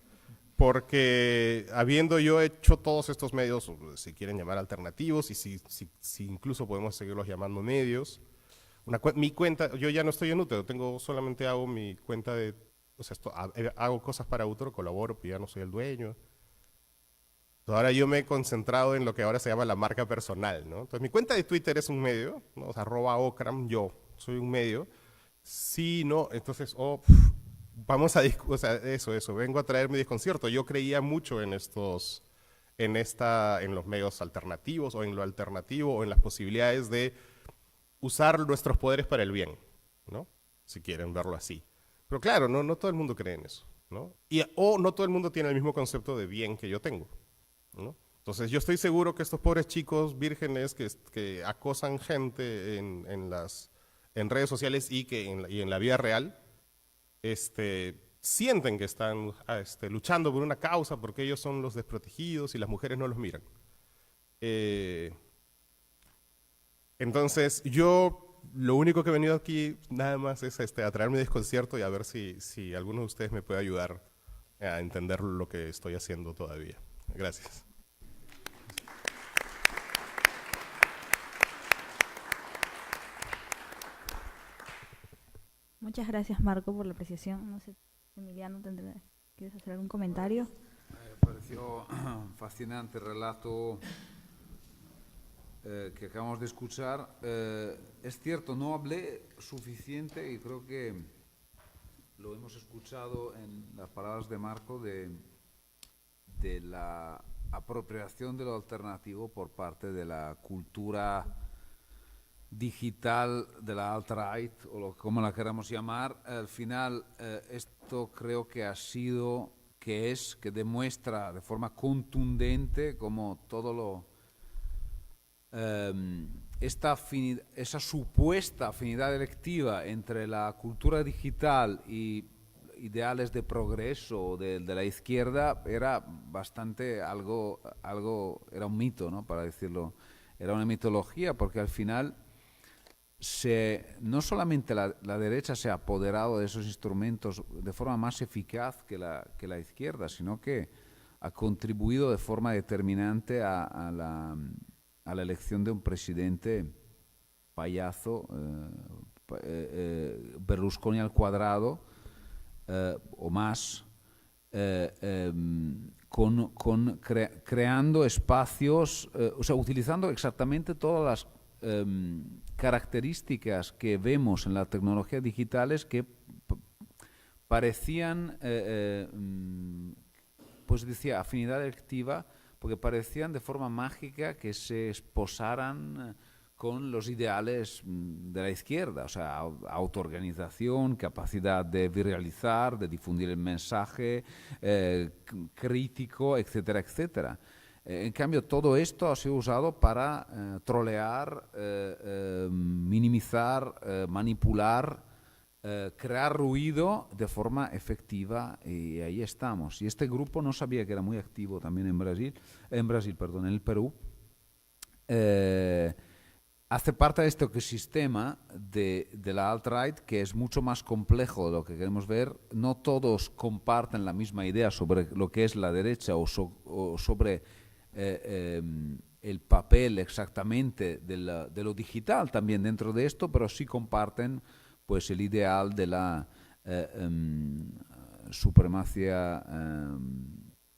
Speaker 7: Porque habiendo yo hecho todos estos medios, si quieren llamar alternativos, y si incluso podemos seguirlos llamando medios, mi cuenta, yo ya no estoy en Útero, solamente hago mi cuenta de, o sea, hago cosas para Útero, colaboro, pero ya no soy el dueño. Ahora yo me he concentrado en lo que ahora se llama la marca personal, ¿no? Entonces mi cuenta de Twitter es un medio, ¿no? O sea, @ocram, yo soy un medio. Sí, no, entonces, vamos a o sea, eso, vengo a traer mi desconcierto. Yo creía mucho en los medios alternativos o en lo alternativo o en las posibilidades de usar nuestros poderes para el bien, ¿no? Si quieren verlo así. Pero claro, no todo el mundo cree en eso, ¿no? O no todo el mundo tiene el mismo concepto de bien que yo tengo, ¿no? Entonces yo estoy seguro que estos pobres chicos vírgenes que acosan gente en redes sociales y en la vida real, sienten que están luchando por una causa porque ellos son los desprotegidos y las mujeres no los miran. Entonces yo lo único que he venido aquí nada más es a traer mi desconcierto y a ver si alguno de ustedes me puede ayudar a entender lo que estoy haciendo todavía. Gracias.
Speaker 1: Muchas gracias, Marco, por la apreciación. No sé, Emiliano, ¿quieres hacer algún comentario?
Speaker 2: Me pareció fascinante el relato que acabamos de escuchar. Es cierto, no hablé suficiente y creo que lo hemos escuchado en las palabras de Marco de la apropiación de lo alternativo por parte de la cultura digital, de la alt-right, o como la queramos llamar. Al final, esto creo que que demuestra de forma contundente como todo esa supuesta afinidad electiva entre la cultura digital y ideales de progreso de la izquierda era bastante era un mito, ¿no? Para decirlo, era una mitología, porque al final no solamente la derecha se ha apoderado de esos instrumentos de forma más eficaz que la izquierda, sino que ha contribuido de forma determinante a la elección de un presidente payaso, Berlusconi al cuadrado, o más, creando espacios, o sea, utilizando exactamente todas las características que vemos en la tecnología digitales que parecían, pues decía, afinidad electiva, porque parecían de forma mágica que se esposaran con los ideales de la izquierda, o sea, autoorganización, capacidad de viralizar, de difundir el mensaje crítico, etcétera, etcétera. En cambio, todo esto ha sido usado para trolear, minimizar, manipular, crear ruido de forma efectiva, y ahí estamos. Y este grupo no sabía que era muy activo también en el Perú. Hace parte de este ecosistema de la alt-right, que es mucho más complejo de lo que queremos ver. No todos comparten la misma idea sobre lo que es la derecha o sobre el papel exactamente de lo digital también dentro de esto, pero sí comparten pues el ideal de la supremacía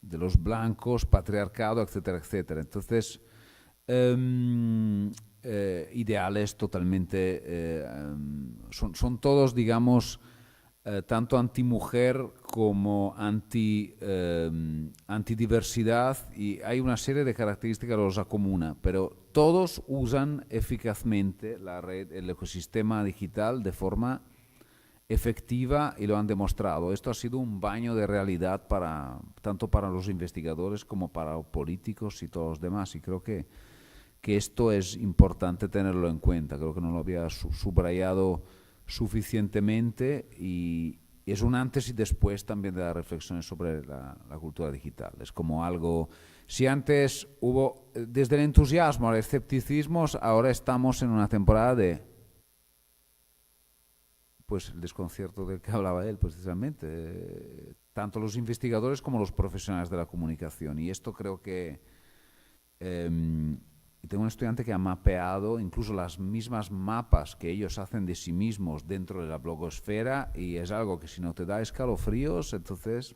Speaker 2: de los blancos, patriarcado, etcétera, etcétera. Entonces, ideales totalmente, son todos, digamos, tanto antimujer como antidiversidad, y hay una serie de características que los acomuna, pero todos usan eficazmente la red, el ecosistema digital de forma efectiva, y lo han demostrado. Esto ha sido un baño de realidad tanto para los investigadores como para los políticos y todos los demás, y creo que esto es importante tenerlo en cuenta. Creo que no lo había subrayado suficientemente, y es un antes y después también de las reflexiones sobre la cultura digital. Es como algo, si antes hubo desde el entusiasmo al escepticismo, ahora estamos en una temporada de pues el desconcierto del que hablaba él precisamente, tanto los investigadores como los profesionales de la comunicación. Y esto creo que tengo un estudiante que ha mapeado incluso las mismas mapas que ellos hacen de sí mismos dentro de la blogosfera, y es algo que si no te da escalofríos, entonces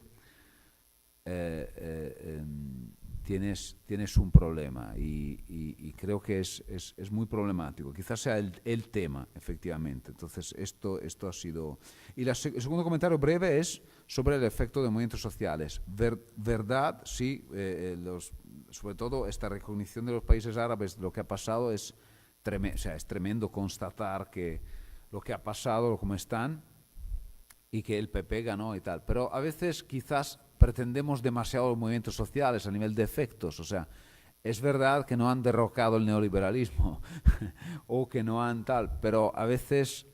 Speaker 2: tienes un problema, y creo que es muy problemático. Quizás sea el tema, efectivamente. Entonces esto ha sido... Y el segundo comentario breve es sobre el efecto de movimientos sociales. Verdad, sí, sobre todo esta recognición de los países árabes de lo que ha pasado es tremendo constatar que lo que ha pasado, cómo están, y que el PP ganó y tal. Pero a veces quizás pretendemos demasiado los movimientos sociales a nivel de efectos. O sea, es verdad que no han derrocado el neoliberalismo o que no han tal, pero a veces,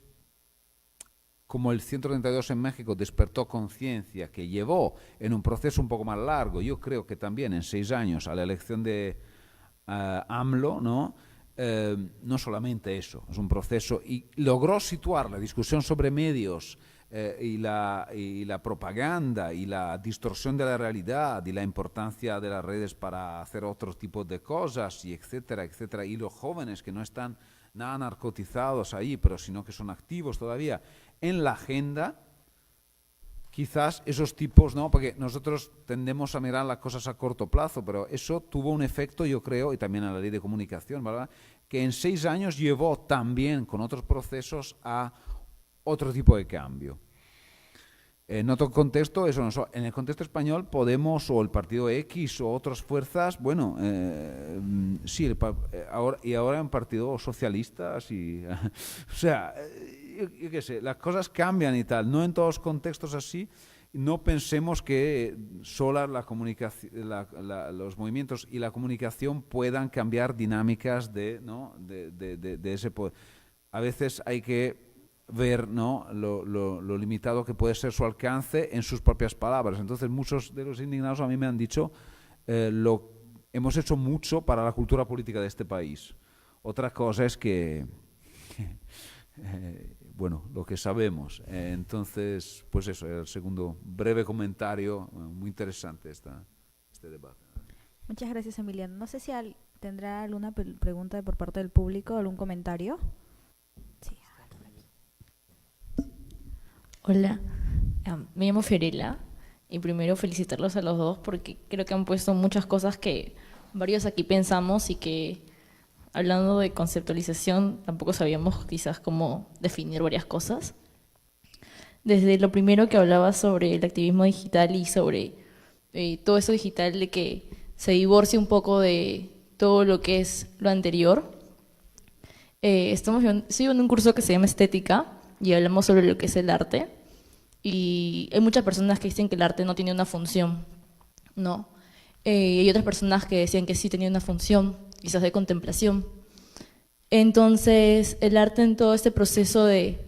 Speaker 2: como el 132 en México despertó conciencia que llevó en un proceso un poco más largo, yo creo que también en 6 años a la elección de AMLO, ¿no? No solamente eso, es un proceso y logró situar la discusión sobre medios y la propaganda y la distorsión de la realidad y la importancia de las redes para hacer otro tipo de cosas y etcétera, etcétera. Y los jóvenes que no están nada narcotizados ahí, pero sino que son activos todavía en la agenda, quizás esos tipos, ¿no? Porque nosotros tendemos a mirar las cosas a corto plazo, pero eso tuvo un efecto, yo creo, y también a la ley de comunicación, ¿verdad? Que en 6 años llevó también con otros procesos a otro tipo de cambio. En otro contexto, eso no, en el contexto español, Podemos o el Partido X o otras fuerzas, bueno, sí, ahora un partido socialista, sí. O sea, yo qué sé, las cosas cambian y tal, no en todos los contextos así. No pensemos que sola la comunicación, los movimientos y la comunicación puedan cambiar dinámicas de ese poder. A veces hay que ver, ¿no?, lo limitado que puede ser su alcance en sus propias palabras. Entonces, muchos de los indignados a mí me han dicho hemos hecho mucho para la cultura política de este país. Otra cosa es que bueno, lo que sabemos. Entonces, pues eso, el segundo breve comentario, muy interesante este debate.
Speaker 8: Muchas gracias, Emiliano. No sé si tendrá alguna pregunta por parte del público, algún comentario. Sí.
Speaker 9: Hola, me llamo Fiorella y primero felicitarlos a los dos porque creo que han puesto muchas cosas que varios aquí pensamos y que, hablando de conceptualización, tampoco sabíamos quizás cómo definir varias cosas. Desde lo primero que hablaba sobre el activismo digital y sobre todo eso digital, de que se divorcie un poco de todo lo que es lo anterior. Estoy en un curso que se llama Estética y hablamos sobre lo que es el arte. Y hay muchas personas que dicen que el arte no tiene una función, ¿no? Y hay otras personas que decían que sí tenía una función, quizás de contemplación. Entonces, el arte en todo este proceso de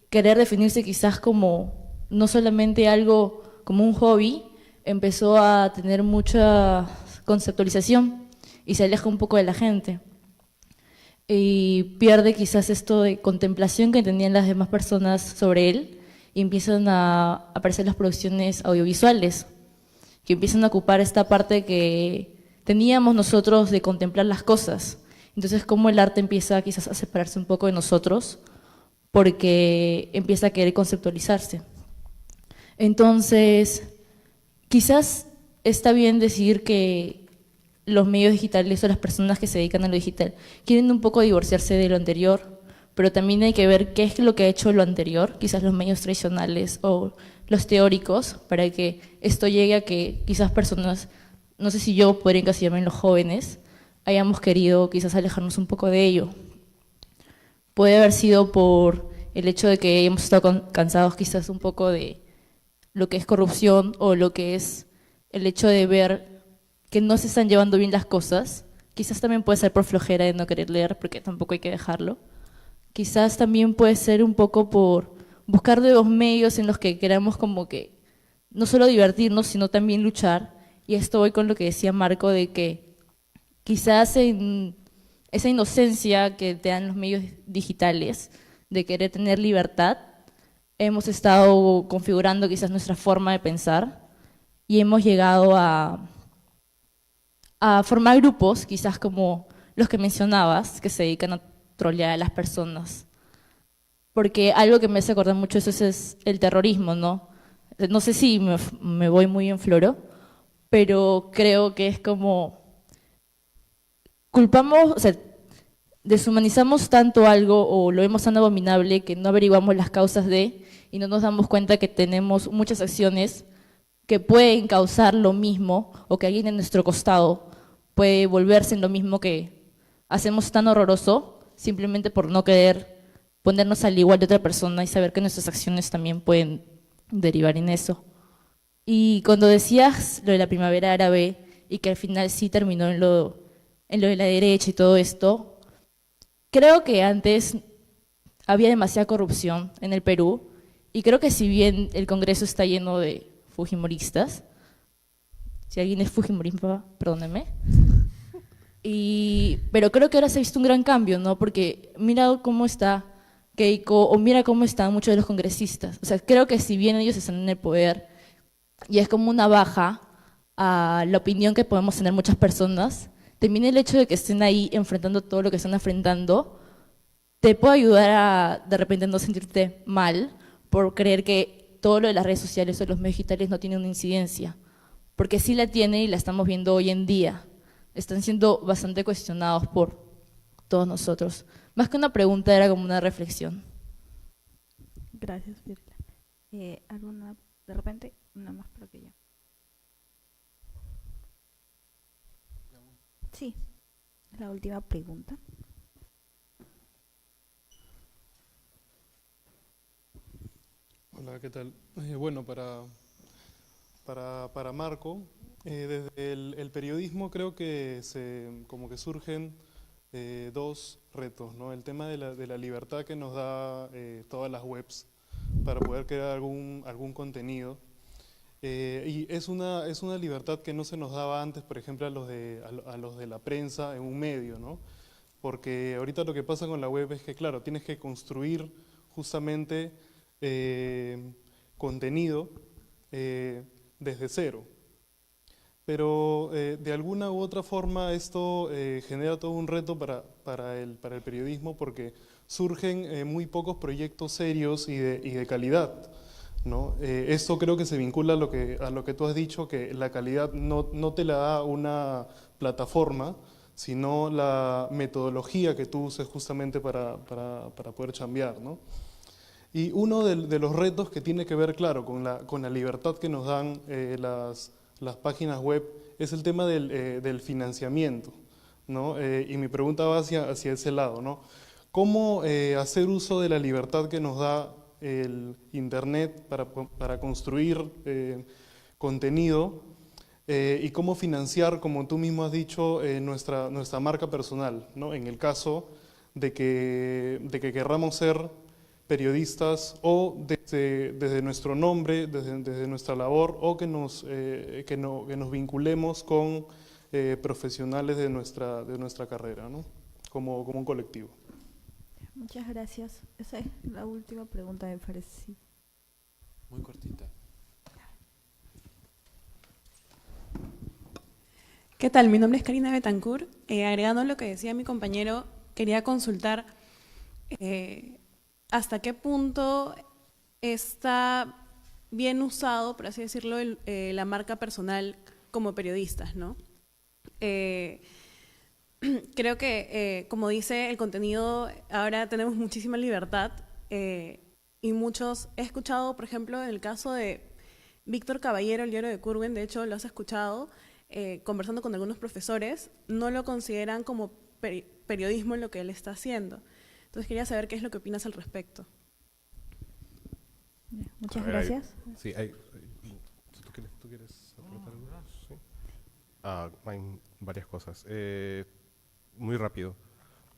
Speaker 9: querer definirse quizás como no solamente algo como un hobby, empezó a tener mucha conceptualización y se aleja un poco de la gente. Y pierde quizás esto de contemplación que tenían las demás personas sobre él y empiezan a aparecer las producciones audiovisuales, que empiezan a ocupar esta parte que teníamos nosotros de contemplar las cosas. Entonces, cómo el arte empieza quizás a separarse un poco de nosotros porque empieza a querer conceptualizarse. Entonces, quizás está bien decir que los medios digitales o las personas que se dedican a lo digital quieren un poco divorciarse de lo anterior, pero también hay que ver qué es lo que ha hecho lo anterior, quizás los medios tradicionales o los teóricos, para que esto llegue a que quizás personas, no sé si yo podría encasillarme en los jóvenes, hayamos querido quizás alejarnos un poco de ello. Puede haber sido por el hecho de que hemos estado cansados quizás un poco de lo que es corrupción o lo que es el hecho de ver que no se están llevando bien las cosas. Quizás también puede ser por flojera de no querer leer, porque tampoco hay que dejarlo. Quizás también puede ser un poco por buscar nuevos medios en los que queramos como que no solo divertirnos, sino también luchar. Y esto voy con lo que decía Marco, de que quizás en esa inocencia que te dan los medios digitales, de querer tener libertad, hemos estado configurando quizás nuestra forma de pensar y hemos llegado a formar grupos, quizás como los que mencionabas, que se dedican a trolear a las personas. Porque algo que me hace acordar mucho eso es el terrorismo, ¿no? No sé si me voy muy en floro, pero creo que es como culpamos, o sea, deshumanizamos tanto algo o lo vemos tan abominable que no averiguamos las causas de y no nos damos cuenta que tenemos muchas acciones que pueden causar lo mismo o que alguien en nuestro costado puede volverse en lo mismo que hacemos tan horroroso simplemente por no querer ponernos al igual de otra persona y saber que nuestras acciones también pueden derivar en eso. Y cuando decías lo de la primavera árabe y que al final sí terminó en lo en lo de la derecha y todo esto, creo que antes había demasiada corrupción en el Perú y creo que si bien el Congreso está lleno de fujimoristas, si alguien es fujimorista, perdónenme, pero creo que ahora se ha visto un gran cambio, ¿no? Porque mira cómo está Keiko o mira cómo están muchos de los congresistas. O sea, creo que si bien ellos están en el poder y es como una baja a la opinión que podemos tener muchas personas, también el hecho de que estén ahí enfrentando todo lo que están enfrentando te puede ayudar a de repente no sentirte mal por creer que todo lo de las redes sociales o los medios digitales no tiene una incidencia, porque sí la tiene y la estamos viendo hoy en día. Están siendo bastante cuestionados por todos nosotros. Más que una pregunta, era como una reflexión.
Speaker 8: Gracias, Virla. ¿Alguna, de repente, una más para que yo? Sí, la última pregunta.
Speaker 10: Hola, ¿qué tal? Bueno, para Marco, desde el periodismo creo que como que surgen dos retos, ¿no? El tema de la libertad que nos da todas las webs para poder crear algún contenido. Y es una libertad que no se nos daba antes, por ejemplo, a los de la prensa en un medio, ¿no? Porque ahorita lo que pasa con la web es que, claro, tienes que construir justamente contenido desde cero. Pero de alguna u otra forma esto genera todo un reto para el periodismo porque surgen muy pocos proyectos serios y de calidad, ¿no? Esto creo que se vincula a lo que tú has dicho, que la calidad no te la da una plataforma, sino la metodología que tú uses justamente para poder chambear, ¿no? Y uno de los retos que tiene que ver, claro, con la libertad que nos dan las páginas web es el tema del financiamiento, ¿no? Y mi pregunta va hacia ese lado, ¿no? ¿Cómo hacer uso de la libertad que nos da el Internet para construir contenido y cómo financiar, como tú mismo has dicho, nuestra marca personal, ¿no? En el caso de que querramos ser periodistas o desde nuestro nombre, desde nuestra labor, o que nos vinculemos con profesionales de nuestra carrera, ¿no? Como un colectivo.
Speaker 8: Muchas gracias. Esa es la última pregunta, me parece.
Speaker 4: Muy cortita.
Speaker 11: ¿Qué tal? Mi nombre es Karina Betancourt. Agregando lo que decía mi compañero, quería consultar hasta qué punto está bien usado, por así decirlo, la marca personal como periodistas, ¿no? Creo que, como dice el contenido, ahora tenemos muchísima libertad y muchos, he escuchado, por ejemplo, en el caso de Víctor Caballero, el diario de Curwen, de hecho lo has escuchado, conversando con algunos profesores, no lo consideran como periodismo en lo que él está haciendo. Entonces quería saber qué es lo que opinas al respecto.
Speaker 8: Muchas gracias.
Speaker 7: Sí, ¿tú quieres aportar algo? Sí. Hay varias cosas. Muy rápido.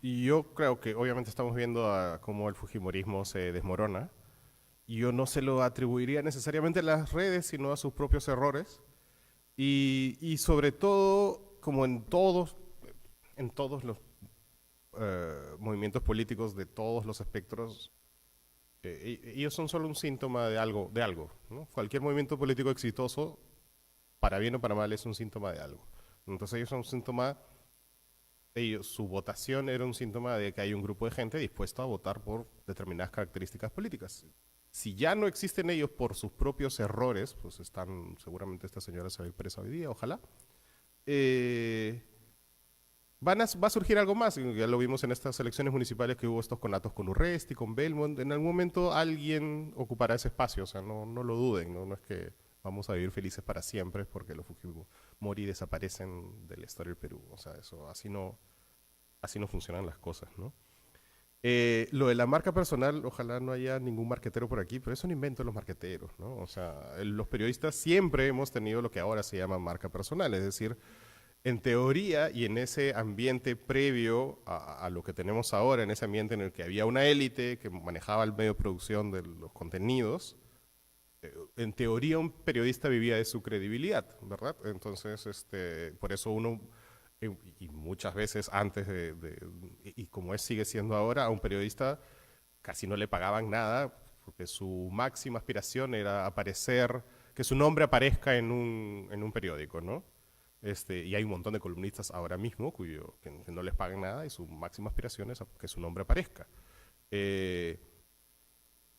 Speaker 7: Y yo creo que obviamente estamos viendo cómo el fujimorismo se desmorona. Y yo no se lo atribuiría necesariamente a las redes, sino a sus propios errores. Y sobre todo, como en todos los movimientos políticos de todos los espectros, ellos son solo un síntoma de algo, ¿no? Cualquier movimiento político exitoso, para bien o para mal, es un síntoma de algo. Entonces ellos son un síntoma, su votación era un síntoma de que hay un grupo de gente dispuesto a votar por determinadas características políticas. Si ya no existen ellos por sus propios errores, pues seguramente esta señora se va a ir presa hoy día, ojalá, va a surgir algo más. Ya lo vimos en estas elecciones municipales que hubo estos conatos con Urresti, con Belmont. En algún momento alguien ocupará ese espacio, o sea, no lo duden, no es que vamos a vivir felices para siempre porque los Fujimori desaparecen de la historia del Perú. O sea, eso así no funcionan las cosas, ¿no? Lo de la marca personal, ojalá no haya ningún marquetero por aquí, pero es un invento de los marqueteros, ¿no? O sea, los periodistas siempre hemos tenido lo que ahora se llama marca personal, es decir, En teoría, y en ese ambiente previo a lo que tenemos ahora, en ese ambiente en el que había una élite que manejaba el medio de producción de los contenidos, en teoría un periodista vivía de su credibilidad, ¿verdad? Entonces, por eso uno, y muchas veces antes y como sigue siendo ahora, a un periodista casi no le pagaban nada, porque su máxima aspiración era aparecer, que su nombre aparezca en un periódico, ¿no? Y hay un montón de columnistas ahora mismo que no les pagan nada y su máxima aspiración es que su nombre aparezca.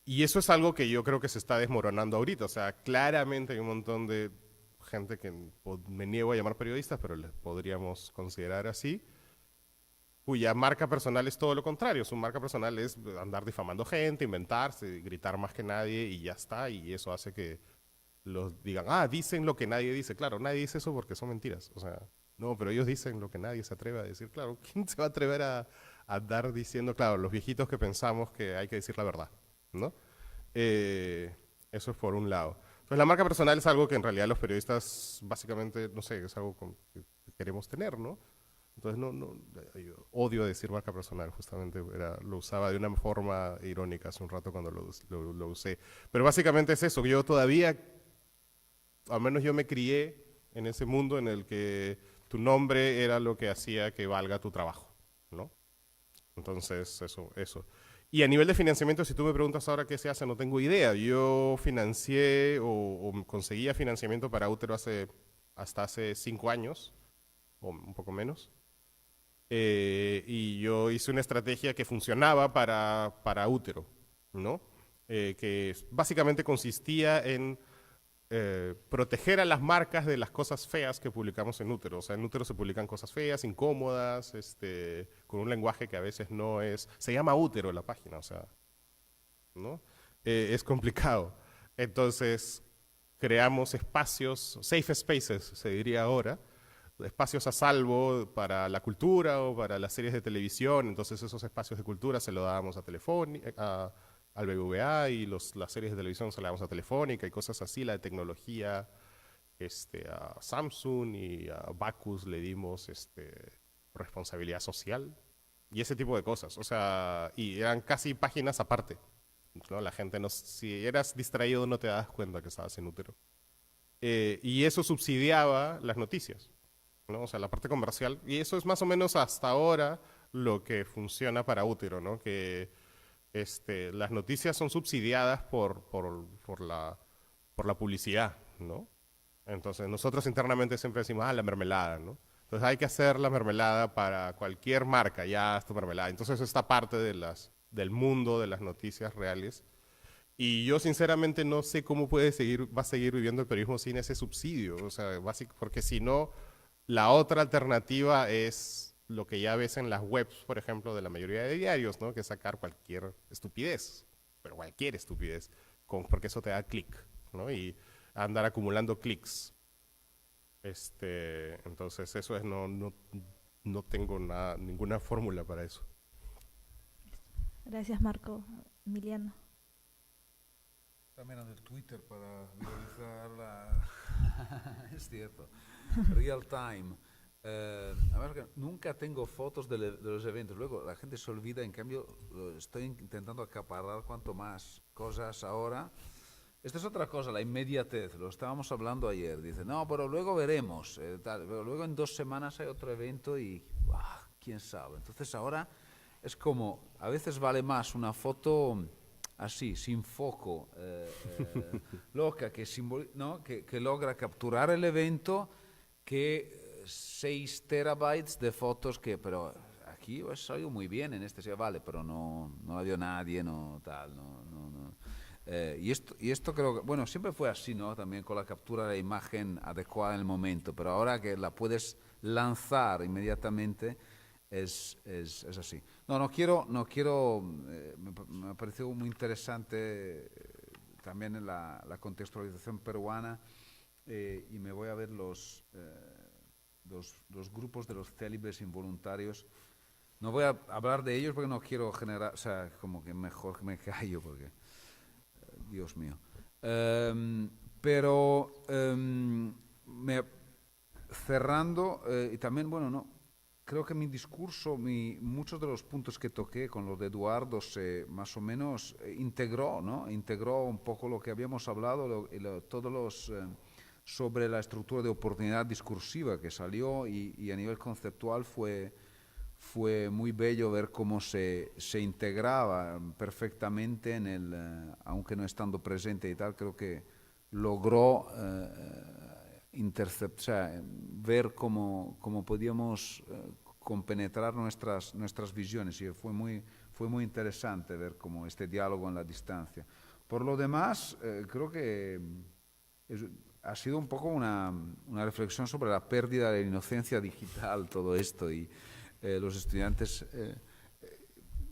Speaker 7: Y eso es algo que yo creo que se está desmoronando ahorita. O sea, claramente hay un montón de gente que me niego a llamar periodistas, pero les podríamos considerar así, cuya marca personal es todo lo contrario. Su marca personal es andar difamando gente, inventarse, gritar más que nadie y ya está. Y eso hace que los digan, dicen lo que nadie dice. Claro, nadie dice eso porque son mentiras. O sea, no, pero ellos dicen lo que nadie se atreve a decir. Claro, ¿quién se va a atrever a andar diciendo? Claro, los viejitos que pensamos que hay que decir la verdad, ¿no? Eso es por un lado. Entonces, la marca personal es algo que en realidad los periodistas, básicamente, no sé, es algo que queremos tener, ¿no? Entonces, yo odio decir marca personal, justamente lo usaba de una forma irónica hace un rato cuando lo usé. Pero básicamente es eso, que yo todavía, al menos yo me crié en ese mundo en el que tu nombre era lo que hacía que valga tu trabajo, ¿no? Entonces, eso. Y a nivel de financiamiento, si tú me preguntas ahora qué se hace, no tengo idea. Yo financié o conseguía financiamiento para Útero hasta hace 5 años, o un poco menos. Y yo hice una estrategia que funcionaba para Útero, ¿no? Que básicamente consistía en proteger a las marcas de las cosas feas que publicamos en Útero. O sea, en Útero se publican cosas feas, incómodas, con un lenguaje que a veces no es... Se llama Útero la página, o sea, ¿no? Es complicado. Entonces, creamos espacios, safe spaces, se diría ahora, espacios a salvo para la cultura o para las series de televisión. Entonces, esos espacios de cultura se los dábamos a Telefónica, al BBVA, y las series de televisión se las damos a Telefónica y cosas así. La de tecnología, a Samsung, y a Bacus le dimos responsabilidad social y ese tipo de cosas. O sea, y eran casi páginas aparte, ¿no? La gente, si eras distraído no te das cuenta que estabas en Útero. Y eso subsidiaba las noticias, ¿no? O sea, la parte comercial. Y eso es más o menos hasta ahora lo que funciona para Útero, ¿no? Que las noticias son subsidiadas por la publicidad, ¿no? Entonces, nosotros internamente siempre decimos, la mermelada, ¿no? Entonces, hay que hacer la mermelada para cualquier marca, ya es tu mermelada. Entonces, esta parte del mundo de las noticias reales. Y yo, sinceramente, no sé cómo va a seguir viviendo el periodismo sin ese subsidio. O sea, porque si no, la otra alternativa es lo que ya ves en las webs, por ejemplo, de la mayoría de diarios, ¿no? Que es sacar cualquier estupidez, pero cualquier estupidez, porque eso te da clic, ¿no? Y andar acumulando clics. Entonces, eso es, no tengo ninguna fórmula para eso.
Speaker 8: Gracias, Marco. Emiliano.
Speaker 2: También en el Twitter para viralizar es cierto. Real time. A ver, que nunca tengo fotos de los eventos. Luego la gente se olvida, en cambio estoy intentando acaparar cuanto más cosas ahora. Esta es otra cosa, la inmediatez. Lo estábamos hablando ayer. Dice, no, pero luego veremos. Pero luego en 2 semanas hay otro evento y quién sabe. Entonces ahora es como, a veces vale más una foto así, sin foco, loca, ¿no? que logra capturar el evento, que 6 terabytes de fotos pero aquí ha salido muy bien en vale, pero no la vio nadie, no tal, no. Y esto creo que, bueno, siempre fue así, ¿no? También con la captura de la imagen adecuada en el momento, pero ahora que la puedes lanzar inmediatamente es así. No quiero, me pareció muy interesante también en la contextualización peruana, y me voy a ver los grupos de los célibes involuntarios. No voy a hablar de ellos porque no quiero generar, o sea, como que mejor que me callo porque, Dios mío. Pero cerrando, y también, bueno, no, creo que mi discurso, muchos de los puntos que toqué con los de Eduardo se más o menos integró, ¿no? Integró un poco lo que habíamos hablado, todos los sobre la estructura de oportunidad discursiva que salió y a nivel conceptual fue muy bello ver cómo se integraba perfectamente en el, aunque no estando presente y tal, creo que logró ver cómo podíamos compenetrar nuestras visiones, y fue muy interesante ver cómo este diálogo en la distancia. Por lo demás, creo que ha sido un poco una reflexión sobre la pérdida de la inocencia digital, todo esto, y los estudiantes,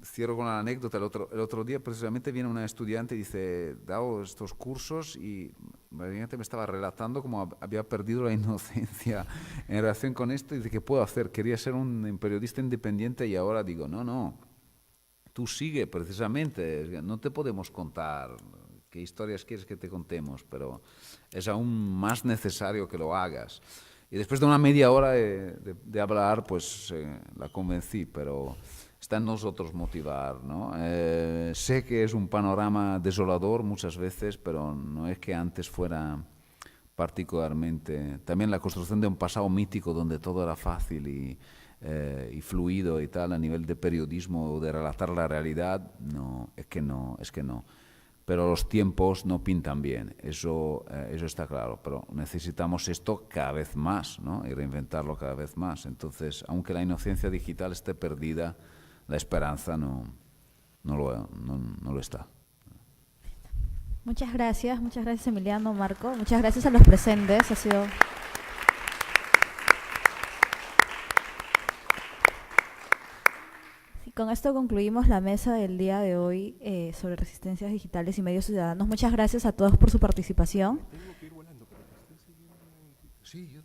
Speaker 2: cierro con la anécdota, el otro día precisamente viene una estudiante y dice, dado estos cursos, y me estaba relatando cómo había perdido la inocencia en relación con esto, y dice, ¿qué puedo hacer? Quería ser un periodista independiente y ahora digo, no, tú sigue precisamente, no te podemos contar qué historias quieres que te contemos, pero es aún más necesario que lo hagas. Y después de una media hora de hablar, pues la convencí, pero está en nosotros motivar, ¿no? Sé que es un panorama desolador muchas veces, pero no es que antes fuera particularmente... También la construcción de un pasado mítico donde todo era fácil y fluido y tal, a nivel de periodismo o de relatar la realidad, es que no. Pero los tiempos no pintan bien, eso está claro, pero necesitamos esto cada vez más, ¿no? Y reinventarlo cada vez más. Entonces, aunque la inocencia digital esté perdida, la esperanza no lo está.
Speaker 8: Muchas gracias Emiliano, Marco, muchas gracias a los presentes, ha sido... Con esto concluimos la mesa del día de hoy sobre resistencias digitales y medios ciudadanos. Muchas gracias a todos por su participación.
Speaker 2: Sí, yo